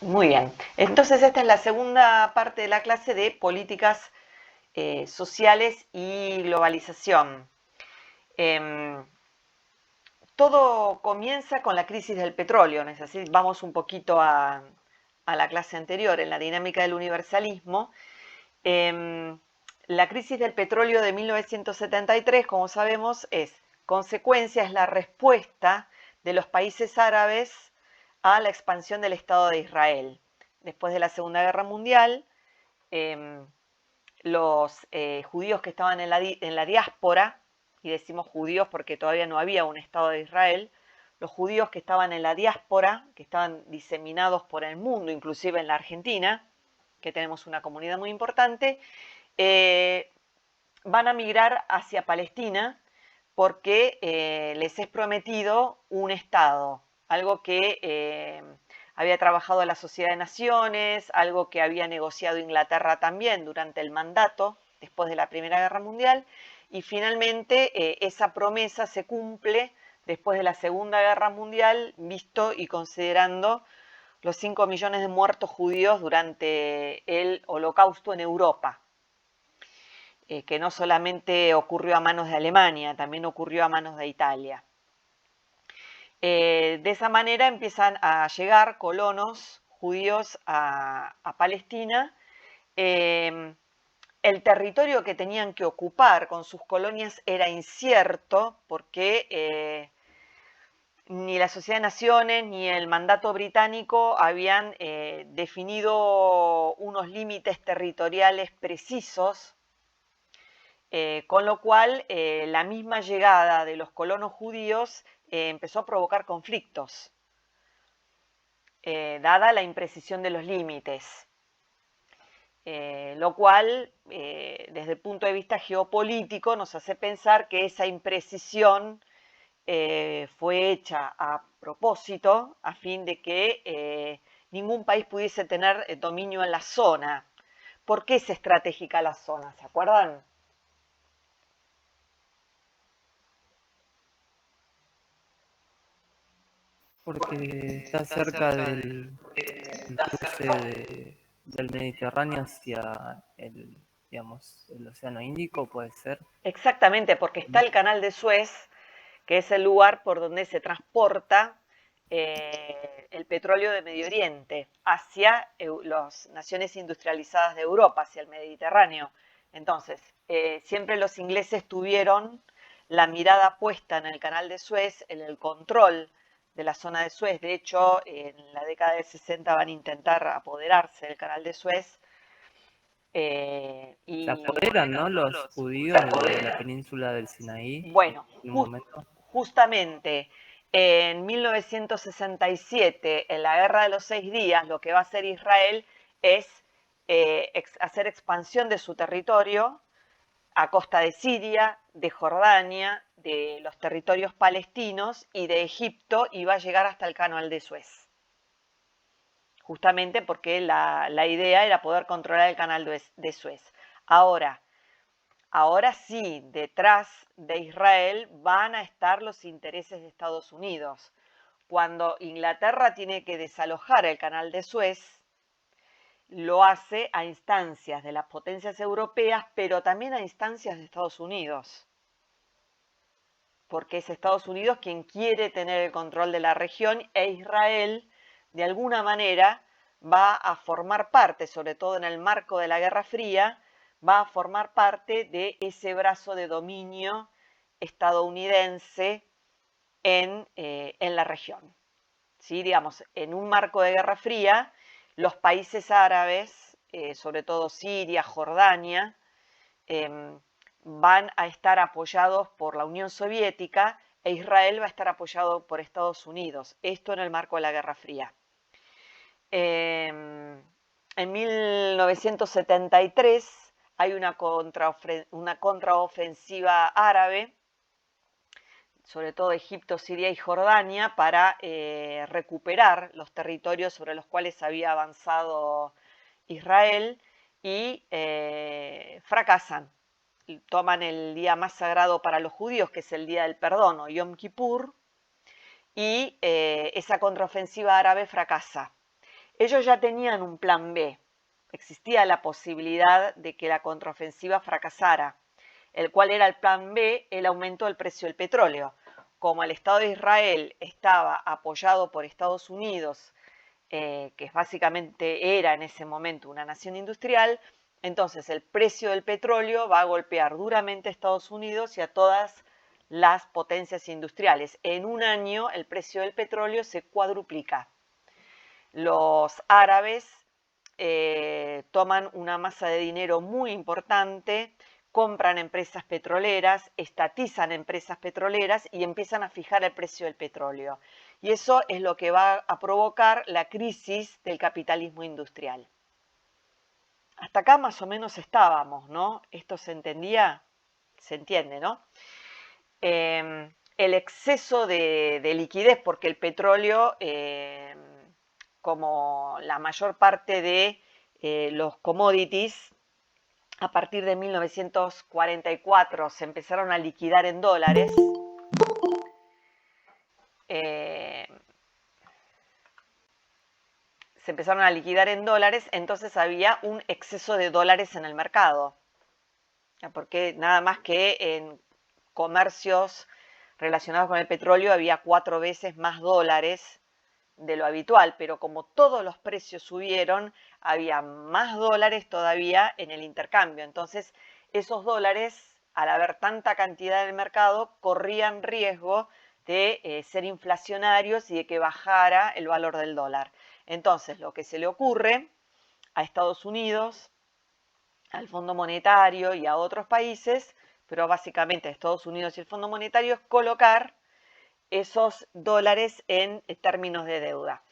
Muy bien. Entonces esta es la segunda parte de la clase de políticas sociales y globalización. Em, Todo comienza con la crisis del petróleo, ¿no es así? Vamos un poquito a la clase anterior, en la dinámica del universalismo. Em, la crisis del petróleo de 1973, como sabemos, es la respuesta de los países árabes a la expansión del Estado de Israel. Después de la Segunda Guerra Mundial, eh, los judíos que estaban en la diáspora, y decimos judíos porque todavía no había un Estado de Israel, los judíos que estaban en la diáspora, que estaban diseminados por el mundo, inclusive en la Argentina, que tenemos una comunidad muy importante, eh, van a migrar hacia Palestina porque les es prometido un Estado, algo que había trabajado la Sociedad de Naciones, algo que había negociado Inglaterra también durante el mandato después de la Primera Guerra Mundial, y finalmente esa promesa se cumple después de la Segunda Guerra Mundial, visto y considerando los 5 millones de muertos judíos durante el Holocausto en Europa, que no solamente ocurrió a manos de Alemania, también ocurrió a manos de Italia. De esa manera empiezan a llegar colonos judíos a Palestina. Eh, el territorio que tenían que ocupar con sus colonias era incierto porque ni la Sociedad de Naciones ni el mandato británico habían definido unos límites territoriales precisos, con lo cual la misma llegada de los colonos judíos empezó a provocar conflictos, dada la imprecisión de los límites. Lo cual, desde el punto de vista geopolítico, nos hace pensar que esa imprecisión fue hecha a propósito, a fin de que ningún país pudiese tener dominio en la zona. ¿Por qué es estratégica la zona? ¿Se acuerdan? Porque está cerca del cruce del Mediterráneo hacia digamos, el Océano Índico, puede ser. Exactamente, porque está el canal de Suez, que es el lugar por donde se transporta el petróleo de Medio Oriente hacia las naciones industrializadas de Europa, hacia el Mediterráneo. Entonces, siempre los ingleses tuvieron la mirada puesta en el canal de Suez, en el control de la zona de Suez. De hecho, en la década del 60 van a intentar apoderarse del canal de Suez. Se Y apoderan, ¿no? Los judíos de la península del Sinaí bueno, en un momento. justamente en 1967, en la Guerra de los 6 días, lo que va a hacer Israel es hacer expansión de su territorio a costa de Siria, de Jordania, de los territorios palestinos y de Egipto, y va a llegar hasta el canal de Suez. Justamente porque la idea era poder controlar el canal de Suez. Ahora, Ahora sí, detrás de Israel van a estar los intereses de Estados Unidos. Cuando Inglaterra tiene que desalojar el canal de Suez, lo hace a instancias de las potencias europeas, pero también a instancias de Estados Unidos, porque es Estados Unidos quien quiere tener el control de la región, e Israel, de alguna manera, va a formar parte, sobre todo en el marco de la Guerra Fría, va a formar parte de ese brazo de dominio estadounidense en la región. ¿Sí? Digamos, en un marco de Guerra Fría, los países árabes, sobre todo Siria, Jordania, van a estar apoyados por la Unión Soviética, e Israel va a estar apoyado por Estados Unidos. Esto en el marco de la Guerra Fría. En 1973 hay una contraofensiva árabe, sobre todo Egipto, Siria y Jordania, para recuperar los territorios sobre los cuales había avanzado Israel, y fracasan. Toman el día más sagrado para los judíos, que es el día del perdón, o Yom Kippur, y esa contraofensiva árabe fracasa. ellos ya tenían un plan B. Existía la posibilidad de que la contraofensiva fracasara, el cual era el plan B, el aumento del precio del petróleo. Como el Estado de Israel estaba apoyado por Estados Unidos, que básicamente era en ese momento una nación industrial, entonces el precio del petróleo va a golpear duramente a Estados Unidos y a todas las potencias industriales. En un año el precio del petróleo se cuadruplica. Los árabes toman una masa de dinero muy importante, compran empresas petroleras, estatizan empresas petroleras y empiezan a fijar el precio del petróleo. Y eso es lo que va a provocar la crisis del capitalismo industrial. Hasta acá más o menos estábamos, ¿no? ¿Esto se entendía? Se entiende, ¿no? El exceso de liquidez, porque el petróleo, como la mayor parte de los commodities, a partir de 1944 se empezaron a liquidar en dólares. Se empezaron a liquidar en dólares, entonces había un exceso de dólares en el mercado. Porque nada más que en comercios relacionados con el petróleo había 4 veces más dólares de lo habitual, pero como todos los precios subieron, había más dólares todavía en el intercambio. Entonces, esos dólares, al haber tanta cantidad en el mercado, corrían riesgo de ser inflacionarios y de que bajara el valor del dólar. Entonces, lo que se le ocurre a Estados Unidos, al Fondo Monetario y a otros países, pero básicamente a Estados Unidos y el Fondo Monetario, es colocar esos dólares en términos de deuda.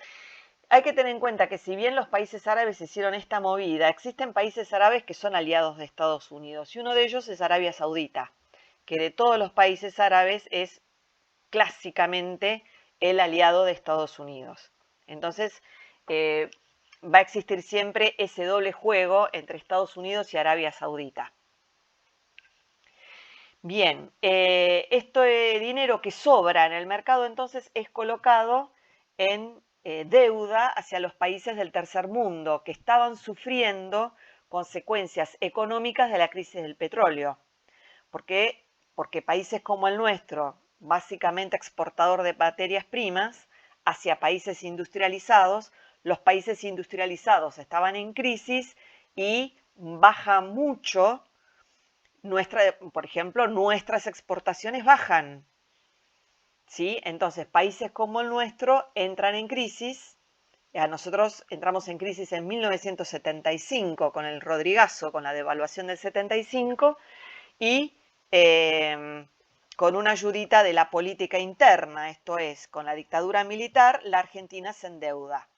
Hay que tener en cuenta que si bien los países árabes hicieron esta movida, existen países árabes que son aliados de Estados Unidos y uno de ellos es Arabia Saudita, que de todos los países árabes es clásicamente el aliado de Estados Unidos. Entonces, va a existir siempre ese doble juego entre Estados Unidos y Arabia Saudita. Bien, este dinero que sobra en el mercado entonces es colocado en deuda hacia los países del tercer mundo que estaban sufriendo consecuencias económicas de la crisis del petróleo. ¿Por qué? Porque países como el nuestro, básicamente exportador de materias primas hacia países industrializados, los países industrializados estaban en crisis y baja mucho por ejemplo, nuestras exportaciones bajan, ¿sí? Entonces, países como el nuestro entran en crisis. Nosotros entramos en crisis en 1975 con el Rodrigazo, con la devaluación del 75 y con una ayudita de la política interna, esto es, con la dictadura militar, la Argentina se endeuda.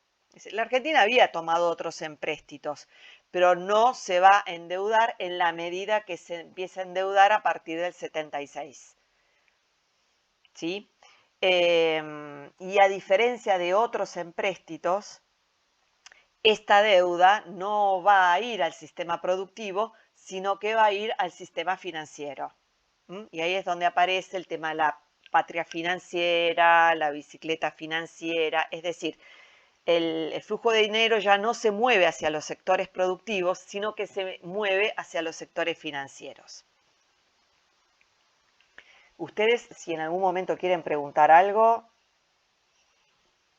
La Argentina había tomado otros empréstitos, pero no se va a endeudar en la medida que se empieza a endeudar a partir del 76. ¿Sí? Y a diferencia de otros empréstitos, esta deuda no va a ir al sistema productivo, sino que va a ir al sistema financiero. Y ahí es donde aparece el tema de la patria financiera, la bicicleta financiera, es decir, el flujo de dinero ya no se mueve hacia los sectores productivos, sino que se mueve hacia los sectores financieros. Ustedes, si en algún momento quieren preguntar algo,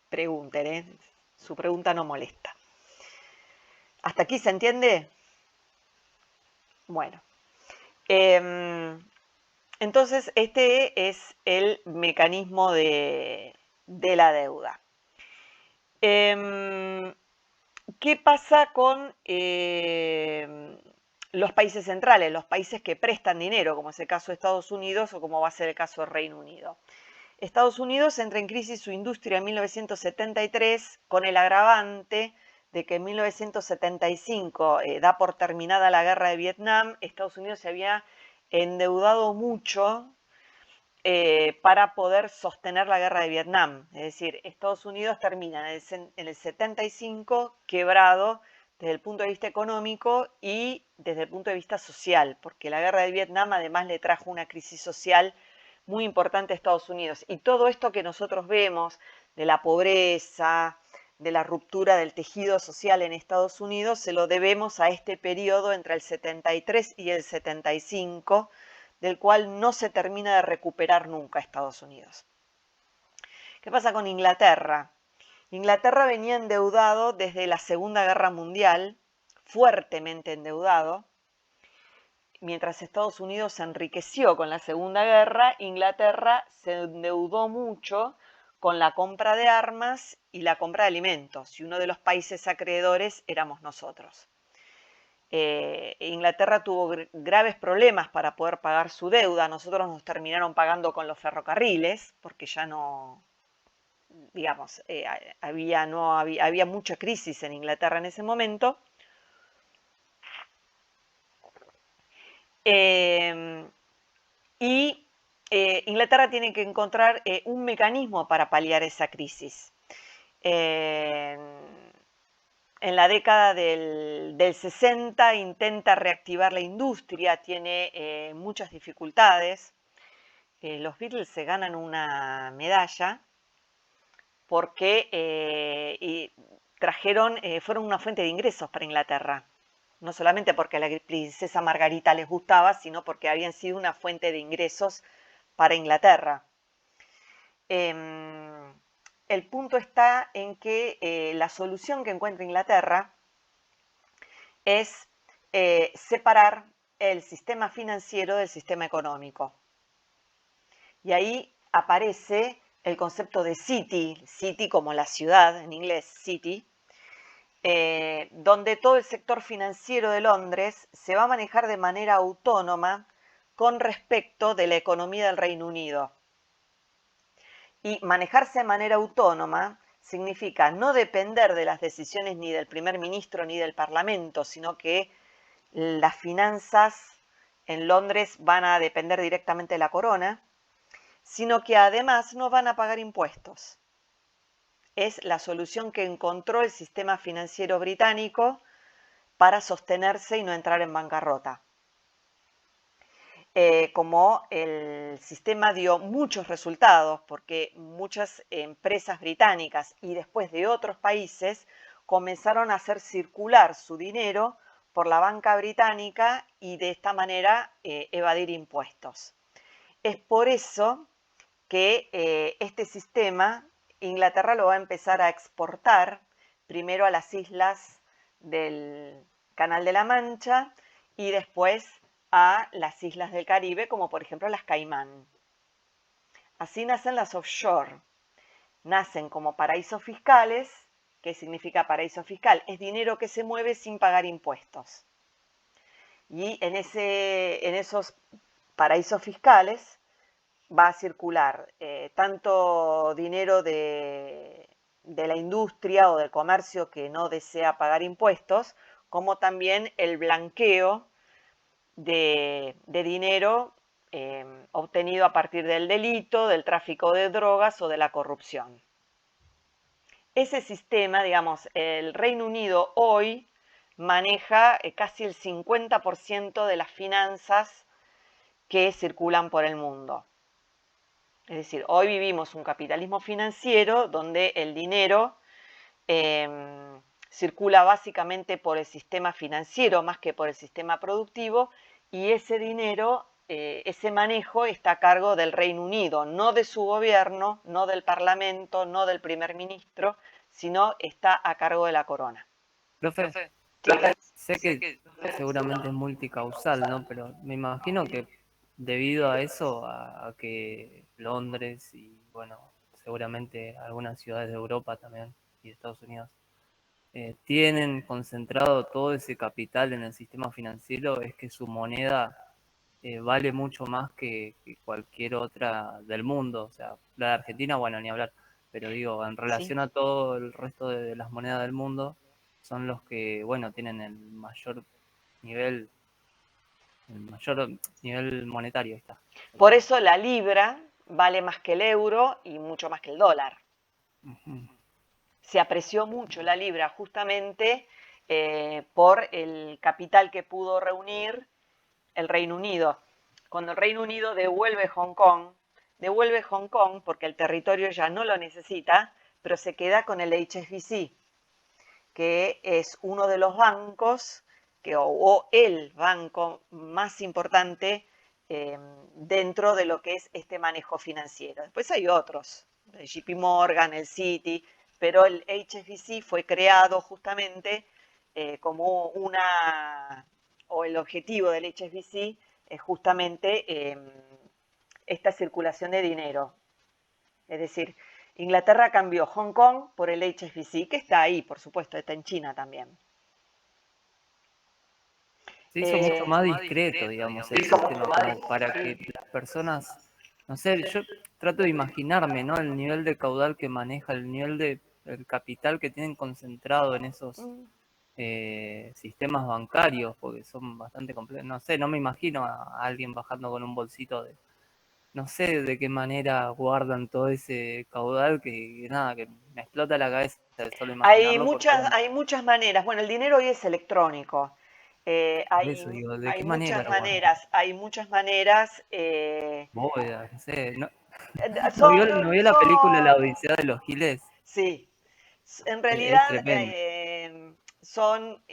pregunten, ¿eh? Su pregunta no molesta. ¿Hasta aquí se entiende? Bueno. Entonces, este es el mecanismo de la deuda. ¿Qué pasa con los países centrales, los países que prestan dinero, como es el caso de Estados Unidos o como va a ser el caso de Reino Unido? Estados Unidos entra en crisis su industria en 1973 con el agravante de que en 1975 da por terminada la guerra de Vietnam. Estados Unidos se había endeudado mucho para poder sostener la guerra de Vietnam. Es decir, Estados Unidos termina en el 75 quebrado desde el punto de vista económico y desde el punto de vista social, porque la guerra de Vietnam además le trajo una crisis social muy importante a Estados Unidos. Y todo esto que nosotros vemos de la pobreza, de la ruptura del tejido social en Estados Unidos se lo debemos a este periodo entre el 73 y el 75, del cual no se termina de recuperar nunca Estados Unidos. ¿Qué pasa con Inglaterra? Inglaterra venía endeudado desde la Segunda Guerra Mundial, fuertemente endeudado. Mientras Estados Unidos se enriqueció con la Segunda Guerra, Inglaterra se endeudó mucho con la compra de armas y la compra de alimentos, y uno de los países acreedores éramos nosotros. Inglaterra tuvo graves problemas para poder pagar su deuda. Nosotros nos terminaron pagando con los ferrocarriles, porque ya no, digamos, había mucha crisis en Inglaterra en ese momento. Inglaterra tiene que encontrar un mecanismo para paliar esa crisis. En la década del 60 intenta reactivar la industria, tiene muchas dificultades. Los Beatles se ganan una medalla porque fueron una fuente de ingresos para Inglaterra. No solamente porque a la princesa Margarita les gustaba, sino porque habían sido una fuente de ingresos para Inglaterra. El punto está en que la solución que encuentra Inglaterra es separar el sistema financiero del sistema económico. Y ahí aparece el concepto de city como la ciudad, en inglés city, donde todo el sector financiero de Londres se va a manejar de manera autónoma con respecto de la economía del Reino Unido. Y manejarse de manera autónoma significa no depender de las decisiones ni del primer ministro ni del Parlamento, sino que las finanzas en Londres van a depender directamente de la corona, sino que además no van a pagar impuestos. Es la solución que encontró el sistema financiero británico para sostenerse y no entrar en bancarrota. Como el sistema dio muchos resultados, porque muchas empresas británicas y después de otros países comenzaron a hacer circular su dinero por la banca británica y de esta manera evadir impuestos. Es por eso que este sistema Inglaterra lo va a empezar a exportar primero a las islas del Canal de la Mancha y después a las islas del Caribe, como por ejemplo las Caimán. Así nacen las offshore. Nacen como paraísos fiscales. ¿Qué significa paraíso fiscal? Es dinero que se mueve sin pagar impuestos. Y en esos paraísos fiscales va a circular tanto dinero de la industria o del comercio que no desea pagar impuestos, como también el blanqueo de dinero obtenido a partir del delito, del tráfico de drogas o de la corrupción. Ese sistema, digamos, el Reino Unido hoy maneja casi el 50% de las finanzas que circulan por el mundo. Es decir, hoy vivimos un capitalismo financiero donde el dinero circula básicamente por el sistema financiero más que por el sistema productivo, y ese dinero, ese manejo está a cargo del Reino Unido, no de su gobierno, no del Parlamento, no del primer ministro, sino está a cargo de la corona. Profe, sé que seguramente es multicausal, ¿no? Pero me imagino que debido a eso, a que Londres y, bueno, seguramente algunas ciudades de Europa también y de Estados Unidos tienen concentrado todo ese capital en el sistema financiero, es que su moneda vale mucho más que cualquier otra del mundo. O sea, la de Argentina, bueno, ni hablar, pero digo, en relación a todo el resto de las monedas del mundo, son los que, bueno, tienen el mayor nivel monetario. Está. Por eso la libra vale más que el euro y mucho más que el dólar. Uh-huh. Se apreció mucho la libra justamente por el capital que pudo reunir el Reino Unido. Cuando el Reino Unido devuelve Hong Kong porque el territorio ya no lo necesita, pero se queda con el HSBC, que es uno de los bancos, o el banco más importante dentro de lo que es este manejo financiero. Después hay otros, el JP Morgan, el Citi, pero el HSBC fue creado justamente como o el objetivo del HSBC es justamente esta circulación de dinero. Es decir, Inglaterra cambió Hong Kong por el HSBC, que está ahí, por supuesto, está en China también. Se hizo mucho más discreto, digamos, el sistema, como para que las personas, no sé, yo trato de imaginarme, ¿no? El nivel de caudal que maneja, el nivel de el capital que tienen concentrado en esos sistemas bancarios, porque son bastante complejos. No sé, no me imagino a alguien bajando con un bolsito de, no sé de qué manera guardan todo ese caudal que nada, que me explota la cabeza de solo imaginarlo. Hay muchas maneras. Bueno, el dinero hoy es electrónico. Por eso digo, ¿de qué manera lo guardan? Hay muchas maneras. Bóvedas, no sé. ¿No Son, vio la película La son, Odisea de los Giles? sí, en Es realidad tremendo. son,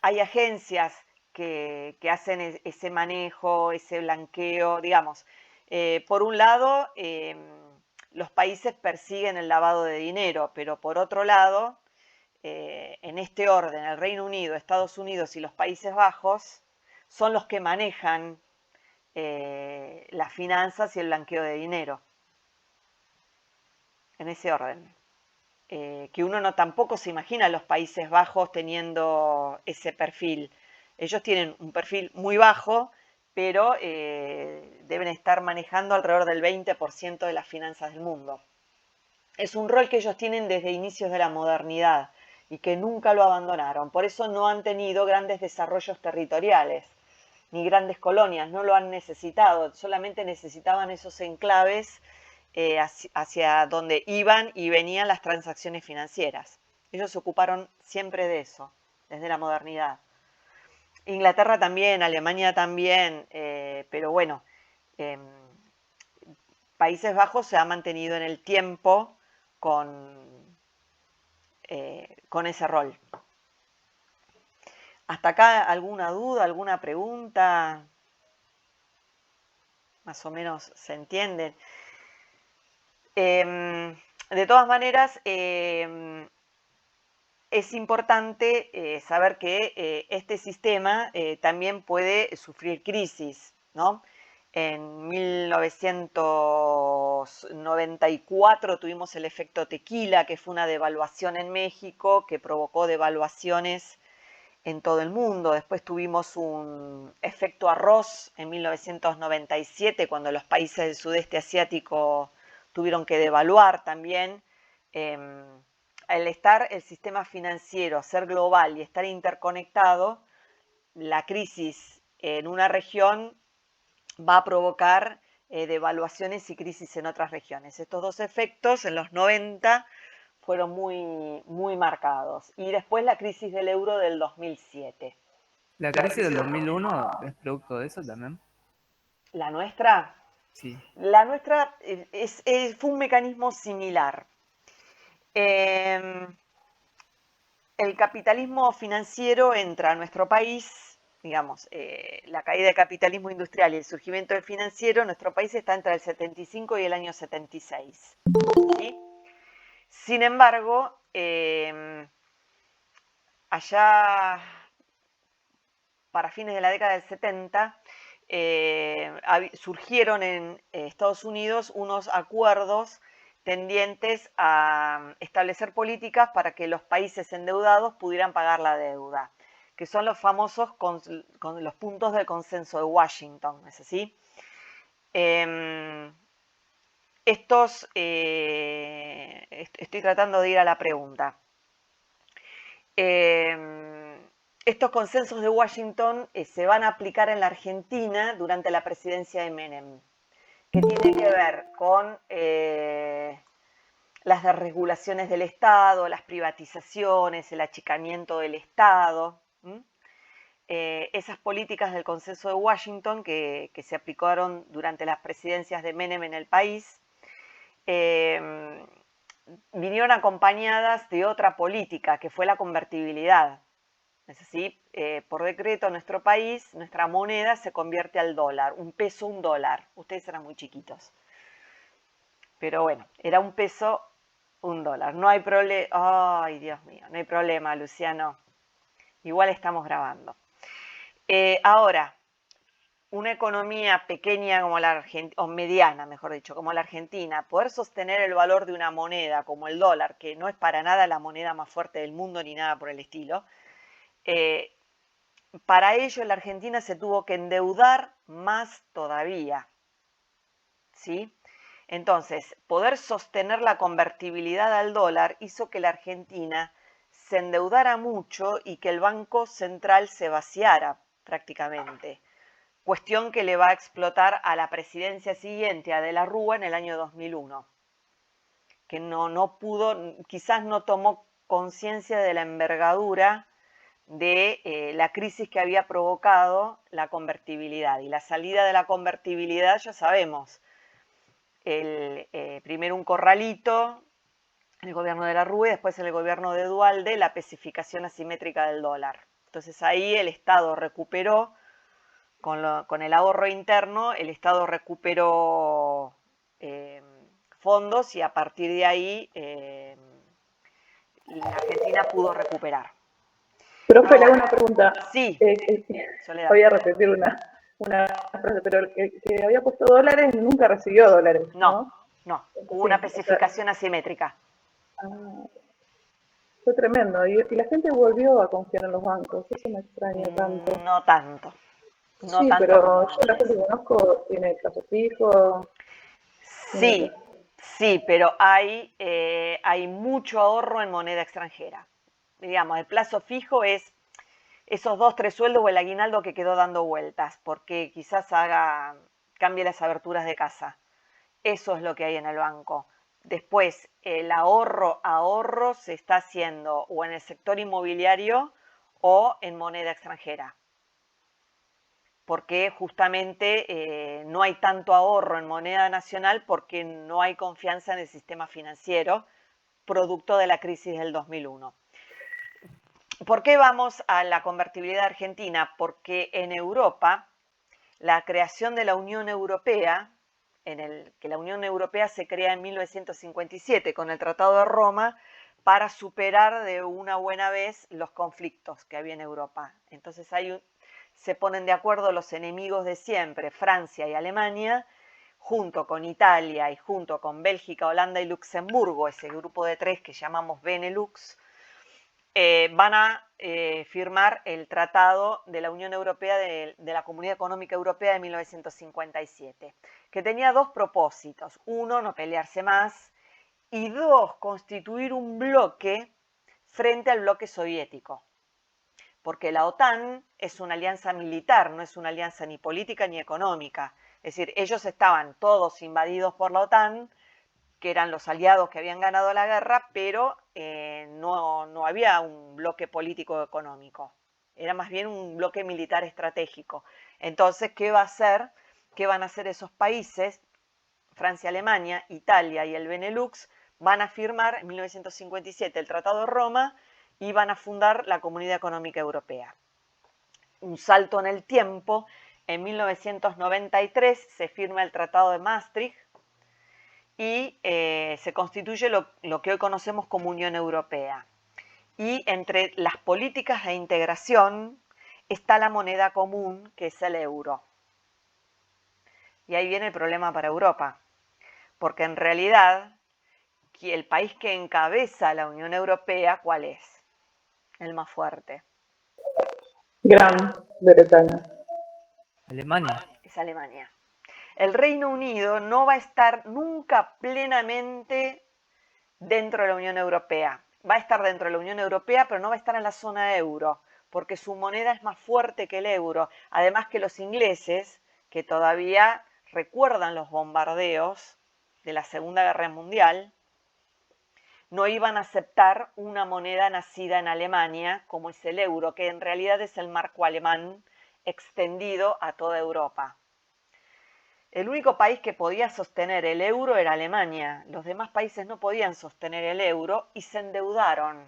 hay agencias que hacen ese manejo, ese blanqueo, digamos. Por un lado, los países persiguen el lavado de dinero, pero por otro lado, en este orden, el Reino Unido, Estados Unidos y los Países Bajos son los que manejan las finanzas y el blanqueo de dinero, en ese orden. Que uno no tampoco se imagina a los Países Bajos teniendo ese perfil. Ellos tienen un perfil muy bajo, pero deben estar manejando alrededor del 20% de las finanzas del mundo. Es un rol que ellos tienen desde inicios de la modernidad y que nunca lo abandonaron. Por eso no han tenido grandes desarrollos territoriales ni grandes colonias, no lo han necesitado, solamente necesitaban esos enclaves hacia donde iban y venían las transacciones financieras. Ellos se ocuparon siempre de eso, desde la modernidad. Inglaterra también, Alemania también, pero bueno, eh, Países Bajos se ha mantenido en el tiempo con ese rol. ¿Hasta acá alguna duda, alguna pregunta? Más o menos se entienden. De todas maneras, es importante saber que este sistema también puede sufrir crisis, ¿no? En 1994 tuvimos el efecto tequila, que fue una devaluación en México que provocó devaluaciones en todo el mundo. Después tuvimos un efecto arroz en 1997, cuando los países del sudeste asiático tuvieron que devaluar también. Al estar el sistema financiero, ser global y estar interconectado, la crisis en una región va a provocar devaluaciones y crisis en otras regiones. Estos dos efectos en los 90 fueron muy marcados. Y después la crisis del euro del 2007. ¿La crisis del 2001 es producto de eso también? La nuestra, Sí. la nuestra fue un mecanismo similar. El capitalismo financiero entra a nuestro país, digamos, la caída del capitalismo industrial y el surgimiento del financiero, nuestro país está entre el 75 y el año 76. ¿Sí? Sin embargo, allá para fines de la década del 70, surgieron en Estados Unidos unos acuerdos tendientes a establecer políticas para que los países endeudados pudieran pagar la deuda, que son los famosos con los puntos del consenso de Washington, ¿es así? Estoy tratando de ir a la pregunta. Estos consensos de Washington se van a aplicar en la Argentina durante la presidencia de Menem, que tiene que ver con las desregulaciones del Estado, las privatizaciones, el achicamiento del Estado. Esas políticas del consenso de Washington que se aplicaron durante las presidencias de Menem en el país vinieron acompañadas de otra política, que fue la convertibilidad. Es así, por decreto en nuestro país, nuestra moneda se convierte al dólar, un peso, un dólar. Ustedes eran muy chiquitos. Pero bueno, era un peso, un dólar. No hay problema. Ay, Dios mío, no hay problema, Luciano. Igual estamos grabando. Ahora, una economía pequeña como la Argentina, o mediana, mejor dicho, como la Argentina, poder sostener el valor de una moneda como el dólar, que no es para nada la moneda más fuerte del mundo ni nada por el estilo, para ello la Argentina se tuvo que endeudar más todavía, ¿sí? Entonces, poder sostener la convertibilidad al dólar hizo que la Argentina se endeudara mucho y que el Banco Central se vaciara prácticamente. Cuestión que le va a explotar a la presidencia siguiente, a De la Rúa, en el año 2001, que no pudo, quizás no tomó conciencia de la envergadura de la crisis que había provocado la convertibilidad. Y la salida de la convertibilidad, ya sabemos, primero un corralito, el gobierno de la Rúa, y después en el gobierno de Duhalde, la especificación asimétrica del dólar. Entonces ahí el Estado recuperó, con el ahorro interno, el Estado recuperó fondos y a partir de ahí la Argentina pudo recuperar. Profe, le hago una pregunta. Sí, Soledad. Voy a repetir una frase, pero el que había puesto dólares nunca recibió dólares, ¿no? No, hubo una especificación asimétrica. Fue tremendo. Y la gente volvió a confiar en los bancos. Eso me extraña tanto. No tanto. No sí, tanto pero yo la gente que conozco tiene plazo fijo. Sí, sí, pero hay mucho ahorro en moneda extranjera. Digamos, el plazo fijo es esos 2, 3 sueldos o el aguinaldo que quedó dando vueltas, porque quizás cambie las aberturas de casa. Eso es lo que hay en el banco. Después, el ahorro se está haciendo o en el sector inmobiliario o en moneda extranjera. Porque justamente no hay tanto ahorro en moneda nacional porque no hay confianza en el sistema financiero, producto de la crisis del 2001. ¿Por qué vamos a la convertibilidad argentina? Porque en Europa, la creación de la Unión Europea, que la Unión Europea se crea en 1957 con el Tratado de Roma para superar de una buena vez los conflictos que había en Europa. Entonces se ponen de acuerdo los enemigos de siempre, Francia y Alemania, junto con Italia y junto con Bélgica, Holanda y Luxemburgo, ese grupo de 3 que llamamos Benelux, van a firmar el Tratado de la Unión Europea, de la Comunidad Económica Europea de 1957, que tenía 2 propósitos. 1, no pelearse más, y 2, constituir un bloque frente al bloque soviético. Porque la OTAN es una alianza militar, no es una alianza ni política ni económica. Es decir, ellos estaban todos invadidos por la OTAN, que eran los aliados que habían ganado la guerra, pero no había un bloque político económico. Era más bien un bloque militar estratégico. Entonces, ¿qué va a hacer? ¿Qué van a hacer esos países? Francia, Alemania, Italia y el Benelux van a firmar en 1957 el Tratado de Roma y van a fundar la Comunidad Económica Europea. Un salto en el tiempo, en 1993 se firma el Tratado de Maastricht y se constituye lo que hoy conocemos como Unión Europea. Y entre las políticas de integración está la moneda común, que es el euro. Y ahí viene el problema para Europa, porque en realidad el país que encabeza la Unión Europea, ¿cuál es? El más fuerte. Gran Bretaña. Alemania. Es Alemania. El Reino Unido no va a estar nunca plenamente dentro de la Unión Europea. Va a estar dentro de la Unión Europea, pero no va a estar en la zona euro, porque su moneda es más fuerte que el euro. Además que los ingleses, que todavía recuerdan los bombardeos de la Segunda Guerra Mundial, no iban a aceptar una moneda nacida en Alemania, como es el euro, que en realidad es el marco alemán extendido a toda Europa. El único país que podía sostener el euro era Alemania. Los demás países no podían sostener el euro y se endeudaron.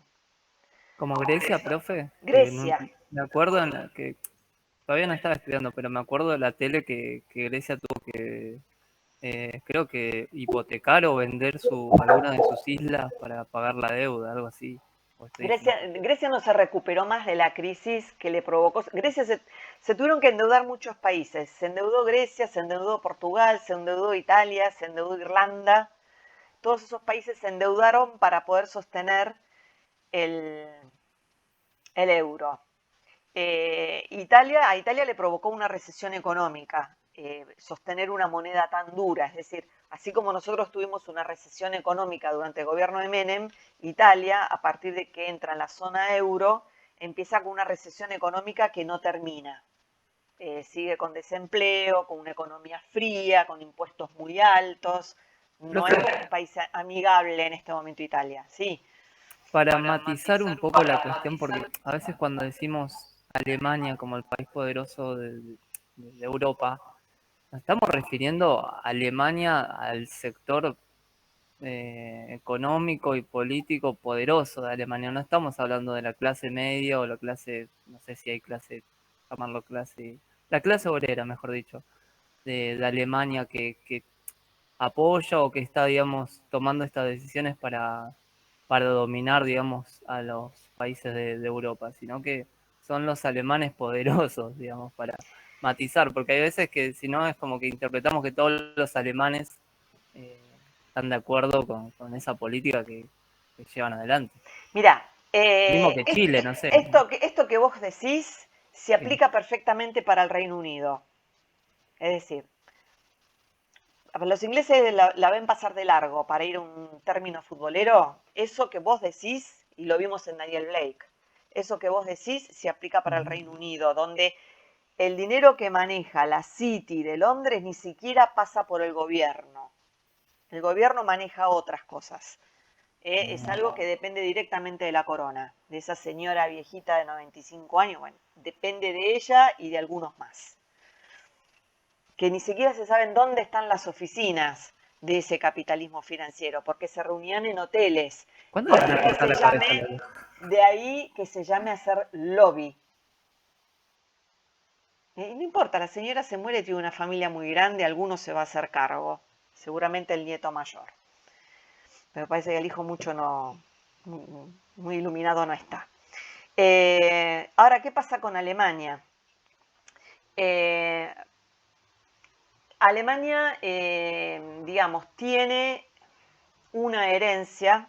Como Grecia, profe, Grecia. me acuerdo que todavía no estaba estudiando, pero me acuerdo de la tele que Grecia tuvo que, creo que hipotecar o vender alguna de sus islas para pagar la deuda, algo así. O estoy diciendo. Grecia no se recuperó más de la crisis que le provocó. Grecia se tuvieron que endeudar muchos países. Se endeudó Grecia, se endeudó Portugal, se endeudó Italia, se endeudó Irlanda. Todos esos países se endeudaron para poder sostener el euro. A Italia le provocó una recesión económica, sostener una moneda tan dura, es decir, así como nosotros tuvimos una recesión económica durante el gobierno de Menem, Italia, a partir de que entra en la zona euro, empieza con una recesión económica que no termina. Sigue con desempleo, con una economía fría, con impuestos muy altos. No es un país amigable en este momento Italia, sí. Para matizar un poco la cuestión, porque a veces cuando decimos Alemania como el país poderoso de Europa, nos estamos refiriendo a Alemania al sector económico y político poderoso de Alemania. No estamos hablando de la clase media o la clase, no sé si hay clase, llamarlo clase, la clase obrera, mejor dicho, de Alemania que apoya o que está, digamos, tomando estas decisiones para dominar, digamos, a los países de Europa, sino que son los alemanes poderosos, digamos, para matizar, porque hay veces que si no es como que interpretamos que todos los alemanes están de acuerdo con esa política que llevan adelante. Mira, Mismo que Chile, no sé. esto que vos decís se aplica perfectamente para el Reino Unido. Es decir, los ingleses la ven pasar de largo para ir a un término futbolero. Eso que vos decís, y lo vimos en Daniel Blake, eso que vos decís se aplica para el Reino Unido, donde el dinero que maneja la City de Londres ni siquiera pasa por el gobierno. El gobierno maneja otras cosas. Es algo que depende directamente de la corona, de esa señora viejita de 95 años. Bueno, depende de ella y de algunos más. Que ni siquiera se saben dónde están las oficinas de ese capitalismo financiero, porque se reunían en hoteles. ¿Cuándo le van a cortar la cabeza a la vieja? De ahí que se llame hacer lobby. No importa, la señora se muere, tiene una familia muy grande, alguno se va a hacer cargo, seguramente el nieto mayor. Pero parece que el hijo mucho no, muy iluminado no está. Ahora, ¿qué pasa con Alemania? Alemania, digamos, tiene una herencia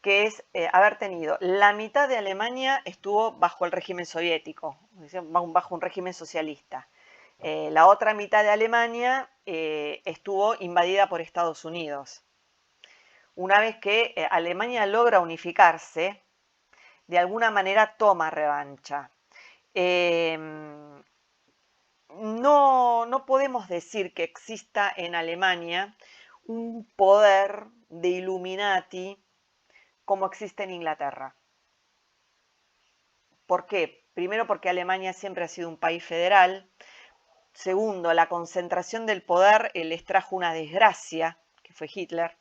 que es haber tenido, la mitad de Alemania estuvo bajo el régimen soviético, bajo un régimen socialista. La otra mitad de Alemania estuvo invadida por Estados Unidos. Una vez que Alemania logra unificarse, de alguna manera toma revancha. No podemos decir que exista en Alemania un poder de Illuminati como existe en Inglaterra. ¿Por qué? Primero, porque Alemania siempre ha sido un país federal. Segundo, la concentración del poder les trajo una desgracia, que fue Hitler.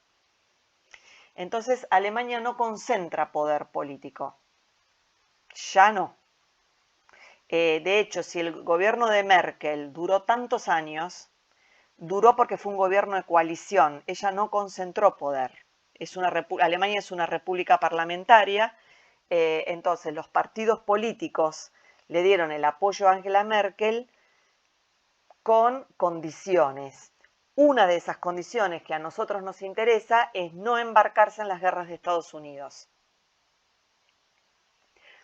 Entonces, Alemania no concentra poder político. Ya no. De hecho, si el gobierno de Merkel duró tantos años, duró porque fue un gobierno de coalición. Ella no concentró poder. Alemania es una república parlamentaria, entonces los partidos políticos le dieron el apoyo a Angela Merkel con condiciones. Una de esas condiciones que a nosotros nos interesa es no embarcarse en las guerras de Estados Unidos.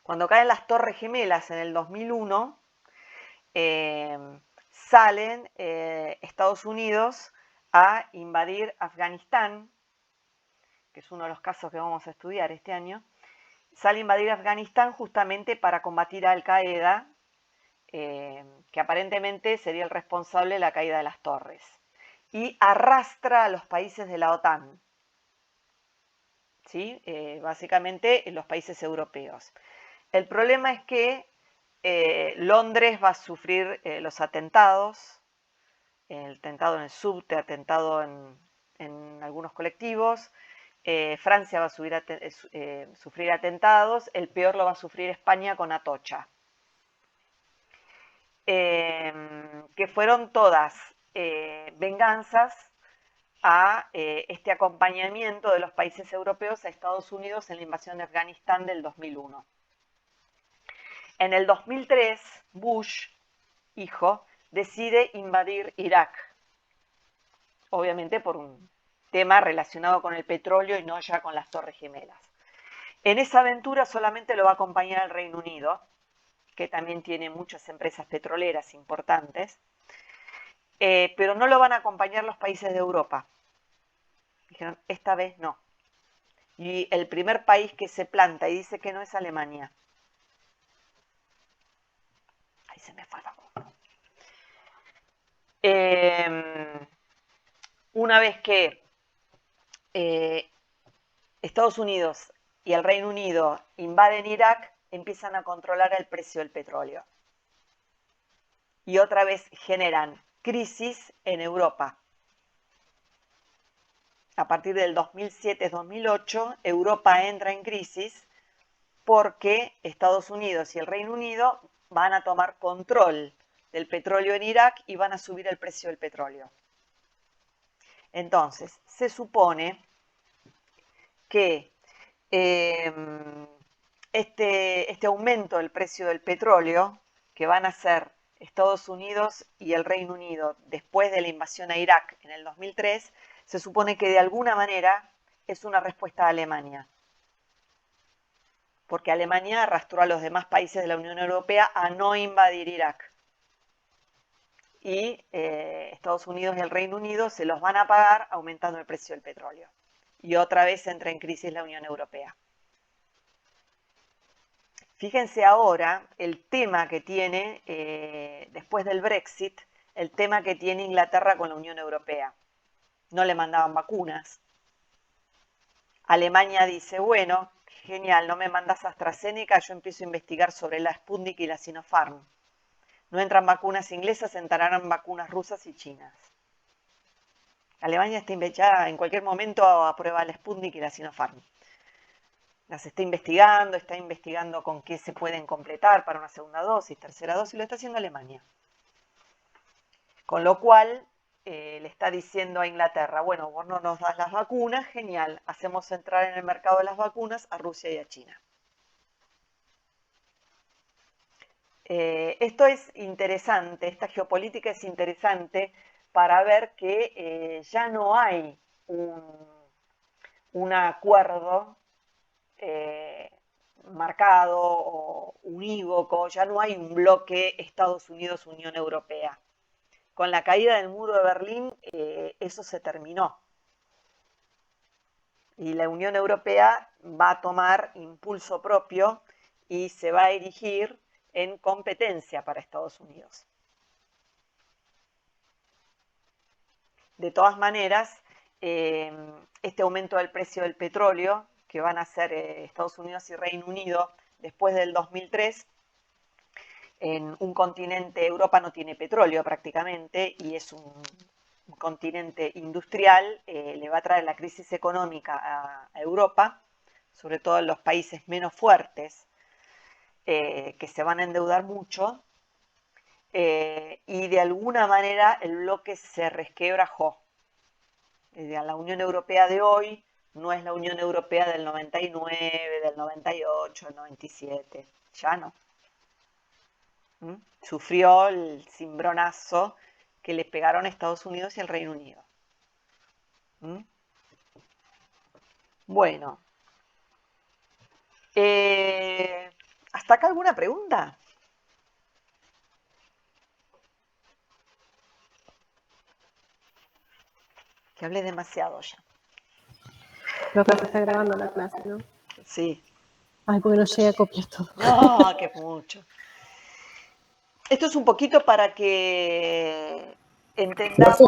Cuando caen las Torres Gemelas en el 2001, salen Estados Unidos a invadir Afganistán, que es uno de los casos que vamos a estudiar este año. Sale a invadir Afganistán justamente para combatir a Al-Qaeda, que aparentemente sería el responsable de la caída de las torres. Y arrastra a los países de la OTAN, ¿sí? Básicamente los países europeos. El problema es que Londres va a sufrir los atentados el atentado en el subte, atentado en algunos colectivos. Francia va a sufrir atentados, el peor lo va a sufrir España con Atocha. Que fueron todas venganzas a este acompañamiento de los países europeos a Estados Unidos en la invasión de Afganistán del 2001. En el 2003, Bush, hijo, decide invadir Irak, obviamente por un tema relacionado con el petróleo y no ya con las Torres Gemelas. En esa aventura solamente lo va a acompañar el Reino Unido, que también tiene muchas empresas petroleras importantes, pero no lo van a acompañar los países de Europa. Dijeron, esta vez no. Y el primer país que se planta y dice que no es Alemania. Ahí se me fue Facundo. Una vez que Estados Unidos y el Reino Unido invaden Irak, empiezan a controlar el precio del petróleo. Y otra vez generan crisis en Europa. A partir del 2007-2008, Europa entra en crisis porque Estados Unidos y el Reino Unido van a tomar control del petróleo en Irak y van a subir el precio del petróleo. Entonces, se supone que este aumento del precio del petróleo que van a hacer Estados Unidos y el Reino Unido después de la invasión a Irak en el 2003, se supone que de alguna manera es una respuesta a Alemania. Porque Alemania arrastró a los demás países de la Unión Europea a no invadir Irak. Y Estados Unidos y el Reino Unido se los van a pagar aumentando el precio del petróleo. Y otra vez entra en crisis la Unión Europea. Fíjense ahora el tema que tiene, después del Brexit, el tema que tiene Inglaterra con la Unión Europea. No le mandaban vacunas. Alemania dice, bueno, genial, no me mandas AstraZeneca, yo empiezo a investigar sobre la Sputnik y la Sinopharm. No entran vacunas inglesas, entrarán vacunas rusas y chinas. Alemania está ya en cualquier momento aprueba la Sputnik y la Sinopharm. Las está investigando con qué se pueden completar para una segunda dosis, tercera dosis, lo está haciendo Alemania. Con lo cual, le está diciendo a Inglaterra, bueno, vos no nos das las vacunas, genial, hacemos entrar en el mercado de las vacunas a Rusia y a China. Esto es interesante, esta geopolítica es interesante para ver que ya no hay un acuerdo marcado o unívoco, ya no hay un bloque Estados Unidos-Unión Europea. Con la caída del muro de Berlín, eso se terminó. Y la Unión Europea va a tomar impulso propio y se va a erigir en competencia para Estados Unidos. De todas maneras, este aumento del precio del petróleo que van a hacer Estados Unidos y Reino Unido después del 2003, en un continente, Europa no tiene petróleo prácticamente y es un continente industrial, le va a traer la crisis económica a Europa, sobre todo en los países menos fuertes, que se van a endeudar mucho, y de alguna manera el bloque se resquebrajó. La Unión Europea de hoy no es la Unión Europea del 99, del 98, del 97, ya no. Sufrió el cimbronazo que le pegaron a Estados Unidos y al Reino Unido. Bueno, ¿hasta acá alguna pregunta? Que hablé demasiado ya. Creo que se está grabando la clase, ¿no? Sí. Ay, porque no llega a copiar todo. No, que mucho. Esto es un poquito para que entendamos,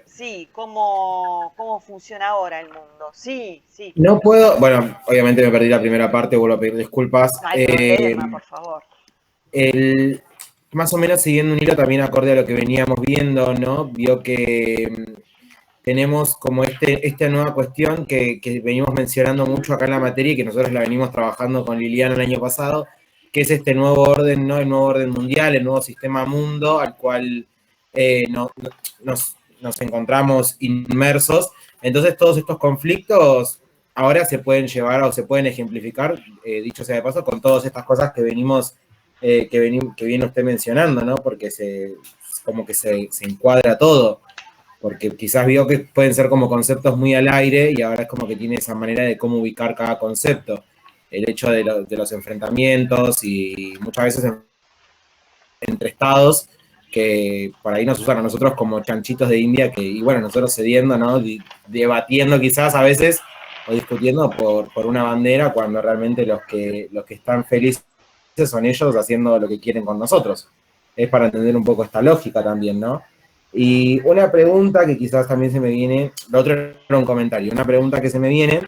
sí, cómo funciona ahora el mundo. Sí, sí. No puedo, bueno, obviamente me perdí la primera parte, vuelvo a pedir disculpas. No hay problema, por favor. más o menos siguiendo un hilo también acorde a lo que veníamos viendo, ¿no? Vio que tenemos como esta nueva cuestión que venimos mencionando mucho acá en la materia y que nosotros la venimos trabajando con Liliana el año pasado, que es este nuevo orden, ¿no? El nuevo orden mundial, el nuevo sistema mundo al cual nos encontramos inmersos. Entonces todos estos conflictos ahora se pueden llevar o se pueden ejemplificar, dicho sea de paso, con todas estas cosas que viene usted mencionando, ¿no? Porque como que se encuadra todo, porque quizás vio que pueden ser como conceptos muy al aire y ahora es como que tiene esa manera de cómo ubicar cada concepto. El hecho de los enfrentamientos y muchas veces entre estados que por ahí nos usan a nosotros como chanchitos de India, y bueno, nosotros cediendo, ¿no? Debatiendo quizás a veces o discutiendo por una bandera cuando realmente los que están felices son ellos haciendo lo que quieren con nosotros. Es para entender un poco esta lógica también, ¿no? Y una pregunta que quizás también se me viene, lo otro era un comentario, una pregunta que se me viene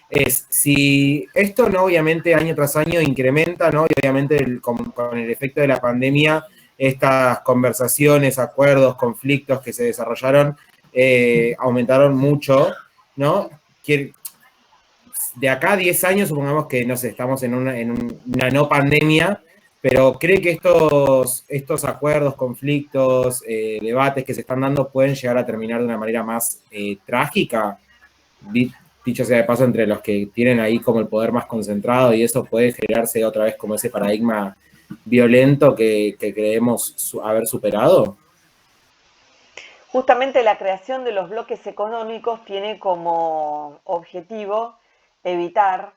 es si esto no obviamente año tras año incrementa, ¿no? Y obviamente con el efecto de la pandemia, estas conversaciones, acuerdos, conflictos que se desarrollaron aumentaron mucho, ¿no? De acá a 10 años, supongamos que, no sé, estamos en una no pandemia, pero ¿cree que estos acuerdos, conflictos, debates que se están dando pueden llegar a terminar de una manera más trágica? Dicho sea de paso, entre los que tienen ahí como el poder más concentrado, y eso puede generarse otra vez como ese paradigma violento que creemos haber superado. Justamente la creación de los bloques económicos tiene como objetivo evitar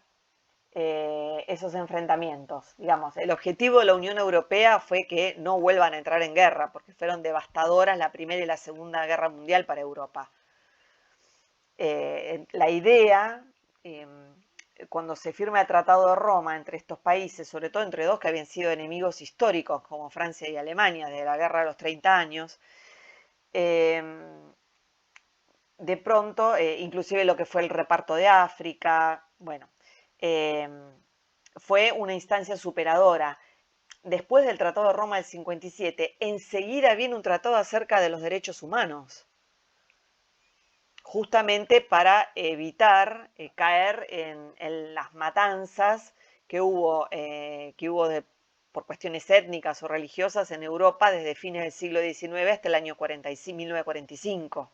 esos enfrentamientos. Digamos, el objetivo de la Unión Europea fue que no vuelvan a entrar en guerra, porque fueron devastadoras la Primera y la Segunda Guerra Mundial para Europa. La idea, cuando se firma el Tratado de Roma entre estos países, sobre todo entre dos que habían sido enemigos históricos, como Francia y Alemania, de la Guerra de los 30 años, de pronto, inclusive lo que fue el reparto de África, bueno, fue una instancia superadora. Después del Tratado de Roma del 57, enseguida viene un tratado acerca de los derechos humanos, justamente para evitar caer en las matanzas que hubo por cuestiones étnicas o religiosas en Europa desde fines del siglo XIX hasta el año 1945.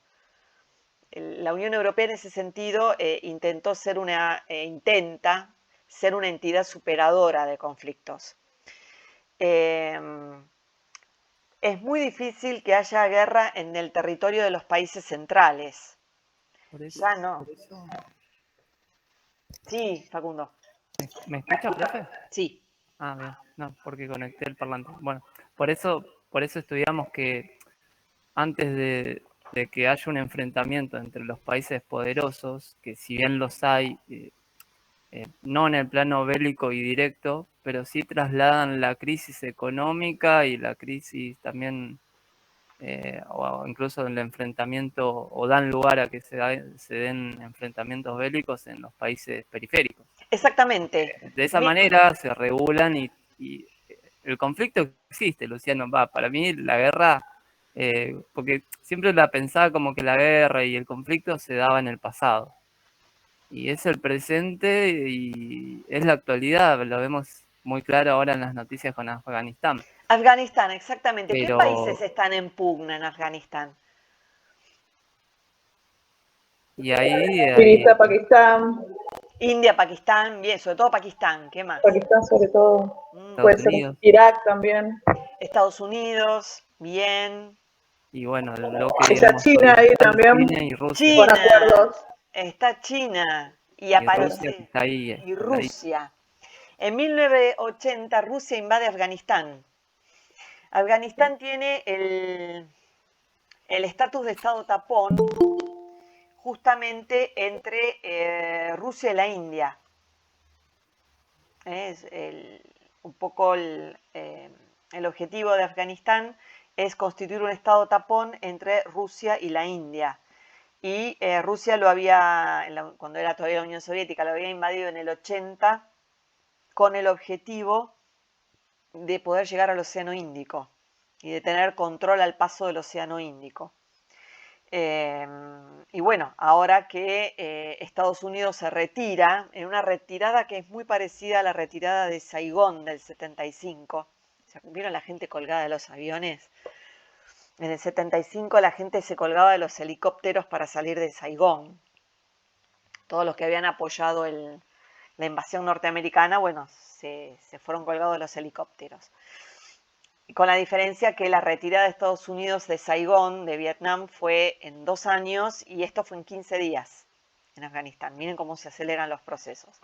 La Unión Europea en ese sentido intenta ser una entidad superadora de conflictos. Es muy difícil que haya guerra en el territorio de los países centrales. Por eso, Ya no. por eso. Sí, Facundo. ¿Me escucha, profe? Sí. Ah, bien. No, porque conecté el parlante. Bueno, por eso estudiamos que antes de que haya un enfrentamiento entre los países poderosos, que si bien los hay, no en el plano bélico y directo, pero sí trasladan la crisis económica y la crisis también, o incluso el enfrentamiento, o dan lugar a que se den enfrentamientos bélicos en los países periféricos. Exactamente. De esa manera se regulan y el conflicto existe, Luciano. Para mí la guerra, porque siempre la pensaba como que la guerra y el conflicto se daba en el pasado. Y es el presente y es la actualidad, lo vemos muy claro ahora en las noticias con Afganistán. Afganistán, exactamente. Pero, ¿Qué países están en pugna en Afganistán? y ahí Afganistán, Pakistán, India, Pakistán, bien, sobre todo Pakistán. ¿Qué más? Pakistán sobre todo, puede Estados ser Unidos. Irak también. Estados Unidos, bien. Y bueno, lo que Está China ahí también, China y Rusia. China, con acuerdos. está China y Rusia que aparece. está ahí. Y Rusia. En 1980 Rusia invade Afganistán. Afganistán tiene el estatus de estado tapón justamente entre Rusia y la India. Es un poco el objetivo de Afganistán es constituir un estado tapón entre Rusia y la India. Y Rusia lo había, cuando era todavía la Unión Soviética, lo había invadido en el 80 con el objetivo de poder llegar al Océano Índico. y de tener control al paso del Océano Índico. Y bueno, ahora que Estados Unidos se retira, en una retirada que es muy parecida a la retirada de Saigón del 75, ¿vieron la gente colgada de los aviones? En el 75 la gente se colgaba de los helicópteros para salir de Saigón. Todos los que habían apoyado la invasión norteamericana, bueno, se fueron colgados de los helicópteros. Con la diferencia que la retirada de Estados Unidos de Saigón, de Vietnam, fue en 2 años y esto fue en 15 días en Afganistán. Miren cómo se aceleran los procesos.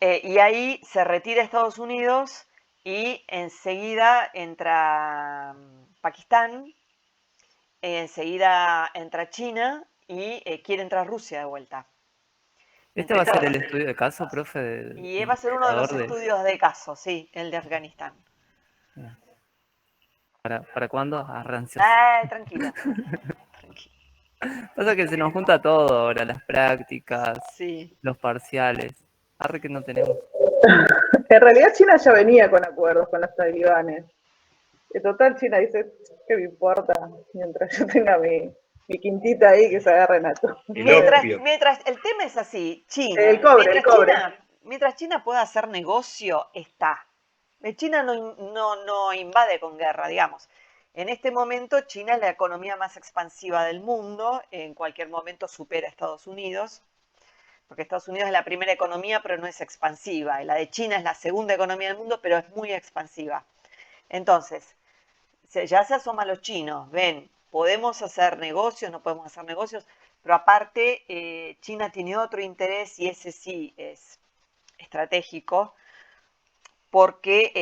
Y ahí se retira Estados Unidos y enseguida entra Pakistán, enseguida entra China y quiere entrar Rusia de vuelta. Este va a ser el estudio de caso, profe. Y va a ser uno de los estudios de caso, sí, el de Afganistán. ¿Para cuándo? Arranca. Tranquila. Pasa que se nos junta todo ahora, las prácticas, sí, los parciales. Arre que no tenemos. En realidad China ya venía con acuerdos con los talibanes. En total China dice, ¿qué me importa? Mientras yo tenga mi quintita ahí, que se agarren a todo. Mientras el tema es así, China. El cobre. Mientras China pueda hacer negocio, está. China no invade con guerra, digamos. En este momento China es la economía más expansiva del mundo, en cualquier momento supera a Estados Unidos, porque Estados Unidos es la primera economía, pero no es expansiva, y la de China es la segunda economía del mundo, pero es muy expansiva. Entonces, ya se asoman los chinos, ven, podemos hacer negocios, no podemos hacer negocios, pero aparte China tiene otro interés y ese sí es estratégico, porque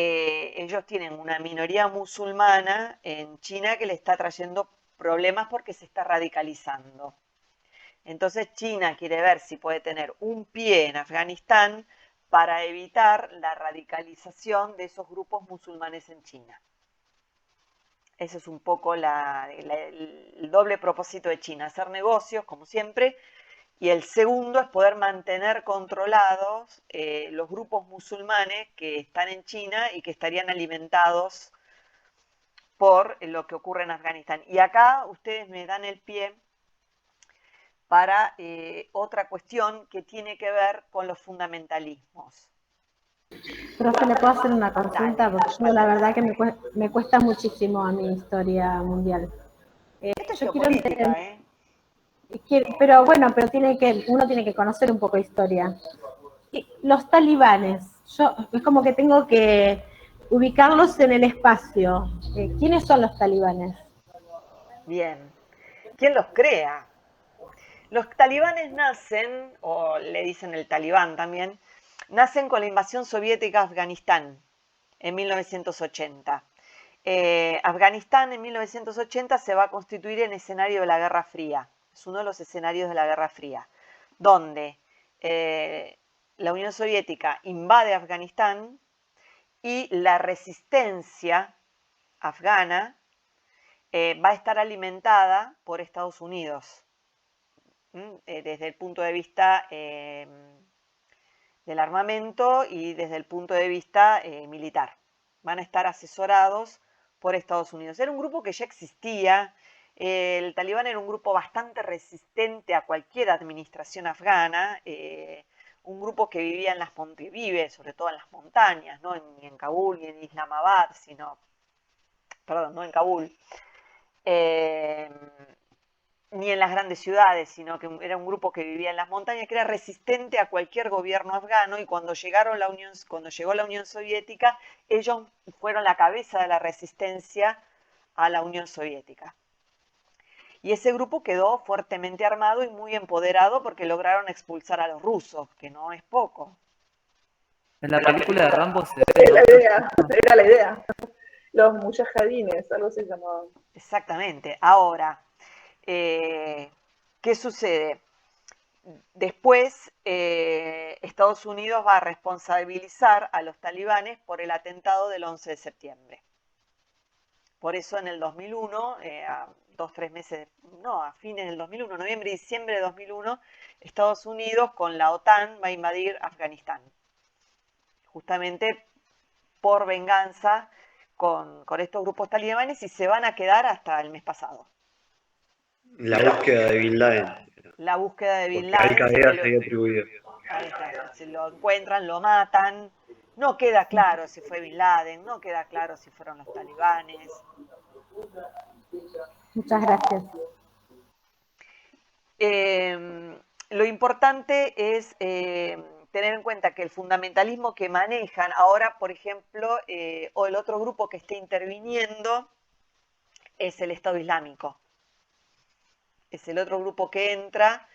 ellos tienen una minoría musulmana en China que le está trayendo problemas porque se está radicalizando. Entonces China quiere ver si puede tener un pie en Afganistán para evitar la radicalización de esos grupos musulmanes en China. Ese es un poco el doble propósito de China, hacer negocios, como siempre, y el segundo es poder mantener controlados los grupos musulmanes que están en China y que estarían alimentados por lo que ocurre en Afganistán. Y acá ustedes me dan el pie para otra cuestión que tiene que ver con los fundamentalismos. Profe, ¿le puedo hacer una consulta? Porque yo la verdad que me cuesta muchísimo a mi historia mundial. Esto es geopolítica, Pero bueno, uno tiene que conocer un poco de historia. Los talibanes, es como que tengo que ubicarlos en el espacio. ¿Quiénes son los talibanes? Bien. ¿Quién los crea? Los talibanes nacen, o le dicen el talibán también, nacen con la invasión soviética a Afganistán en 1980. Afganistán en 1980 se va a constituir en escenario de la Guerra Fría. Es uno de los escenarios de la Guerra Fría, donde la Unión Soviética invade Afganistán y la resistencia afgana va a estar alimentada por Estados Unidos, desde el punto de vista del armamento y desde el punto de vista militar. Van a estar asesorados por Estados Unidos. Era un grupo que ya existía. El talibán era un grupo bastante resistente a cualquier administración afgana, un grupo que vivía vive sobre todo en las montañas, no ni en Kabul ni en Islamabad, no en Kabul, ni en las grandes ciudades, sino que era un grupo que vivía en las montañas, que era resistente a cualquier gobierno afgano, y cuando llegó la Unión Soviética, ellos fueron la cabeza de la resistencia a la Unión Soviética. Y ese grupo quedó fuertemente armado y muy empoderado porque lograron expulsar a los rusos, que no es poco. En la película de Rambo se ve, era la idea. Los mujahidines, algo se llamaban. Exactamente. Ahora, ¿qué sucede? Después, Estados Unidos va a responsabilizar a los talibanes por el atentado del 11 de septiembre. Por eso en el 2001, a fines del 2001, noviembre y diciembre de 2001, Estados Unidos con la OTAN va a invadir Afganistán. Justamente por venganza con estos grupos talibanes y se van a quedar hasta el mes pasado. La búsqueda de Bin Laden. La búsqueda de Bin Porque Al Laden, Qaeda se había atribuido. ahí está, se lo encuentran, lo matan. No queda claro si fue Bin Laden, no queda claro si fueron los talibanes. Muchas gracias. Lo importante es tener en cuenta que el fundamentalismo que manejan ahora, por ejemplo, o el otro grupo que esté interviniendo es el Estado Islámico. Es el otro grupo que entra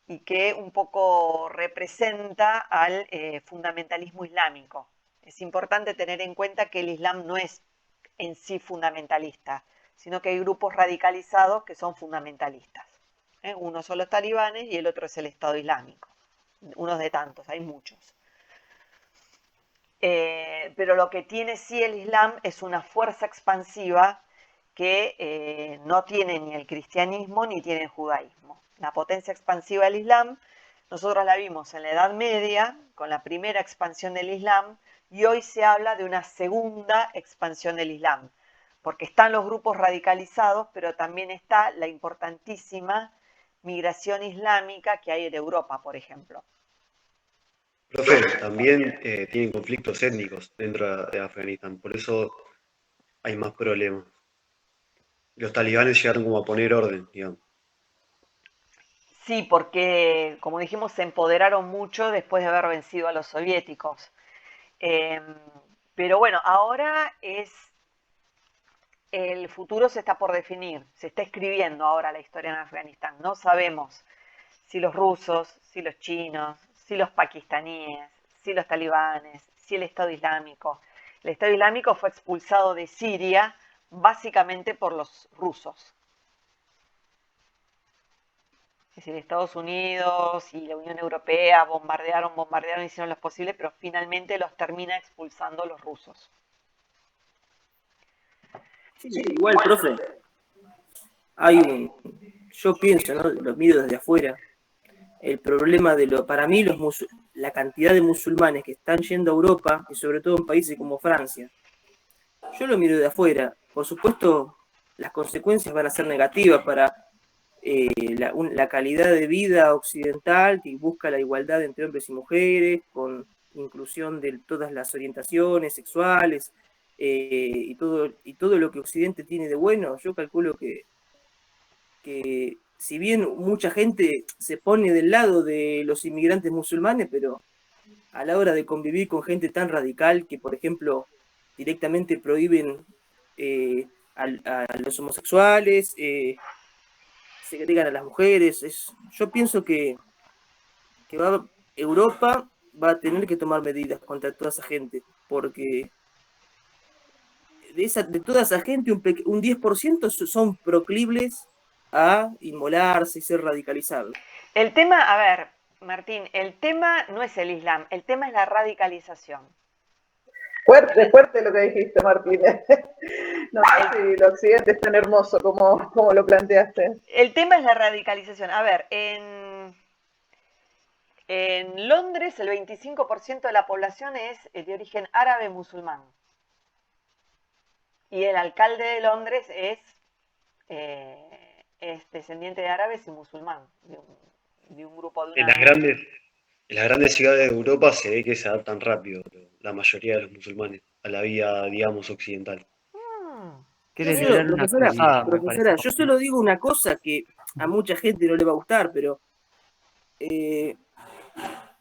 y que un poco representa al fundamentalismo islámico. Es importante tener en cuenta que el Islam no es en sí fundamentalista, sino que hay grupos radicalizados que son fundamentalistas. Uno son los talibanes y el otro es el Estado Islámico. Unos de tantos, hay muchos. Pero lo que tiene sí el Islam es una fuerza expansiva que no tiene ni el cristianismo ni tiene el judaísmo. La potencia expansiva del Islam, nosotros la vimos en la Edad Media, con la primera expansión del Islam, y hoy se habla de una segunda expansión del Islam, porque están los grupos radicalizados, pero también está la importantísima migración islámica que hay en Europa, por ejemplo. Profe, también tienen conflictos étnicos dentro de Afganistán, por eso hay más problemas. Los talibanes llegaron como a poner orden, digamos. Sí, porque, como dijimos, se empoderaron mucho después de haber vencido a los soviéticos. Pero bueno, ahora el futuro se está por definir, se está escribiendo ahora la historia en Afganistán. No sabemos si los rusos, si los chinos, si los pakistaníes, si los talibanes, si el Estado Islámico. El Estado Islámico fue expulsado de Siria básicamente por los rusos. Es decir, Estados Unidos y la Unión Europea bombardearon, hicieron lo posible, pero finalmente los termina expulsando los rusos. Sí, igual, profe, yo pienso, ¿no? Lo miro desde afuera, el problema para mí, la cantidad de musulmanes que están yendo a Europa, y sobre todo en países como Francia, yo lo miro de afuera. Por supuesto, las consecuencias van a ser negativas para la calidad de vida occidental, que busca la igualdad entre hombres y mujeres, con inclusión de todas las orientaciones sexuales, y todo lo que Occidente tiene de bueno. Yo calculo que si bien mucha gente se pone del lado de los inmigrantes musulmanes, pero a la hora de convivir con gente tan radical que, por ejemplo, directamente prohíben a los homosexuales, segregan a las mujeres, yo pienso que Europa va a tener que tomar medidas contra toda esa gente, porque de toda esa gente un 10% son proclives a inmolarse y ser radicalizados. El tema, a ver, Martín, el tema no es el Islam, el tema es la radicalización. Fuerte lo que dijiste, Martín. No sé si el occidente es tan hermoso como lo planteaste. El tema es la radicalización. A ver, en Londres el 25% de la población es de origen árabe musulmán. Y el alcalde de Londres es descendiente de árabes y musulmán, de un grupo de una... En las grandes ciudades de Europa se ve que se adaptan rápido la mayoría de los musulmanes a la vida, digamos, occidental. Profesora, yo solo digo una cosa que a mucha gente no le va a gustar, pero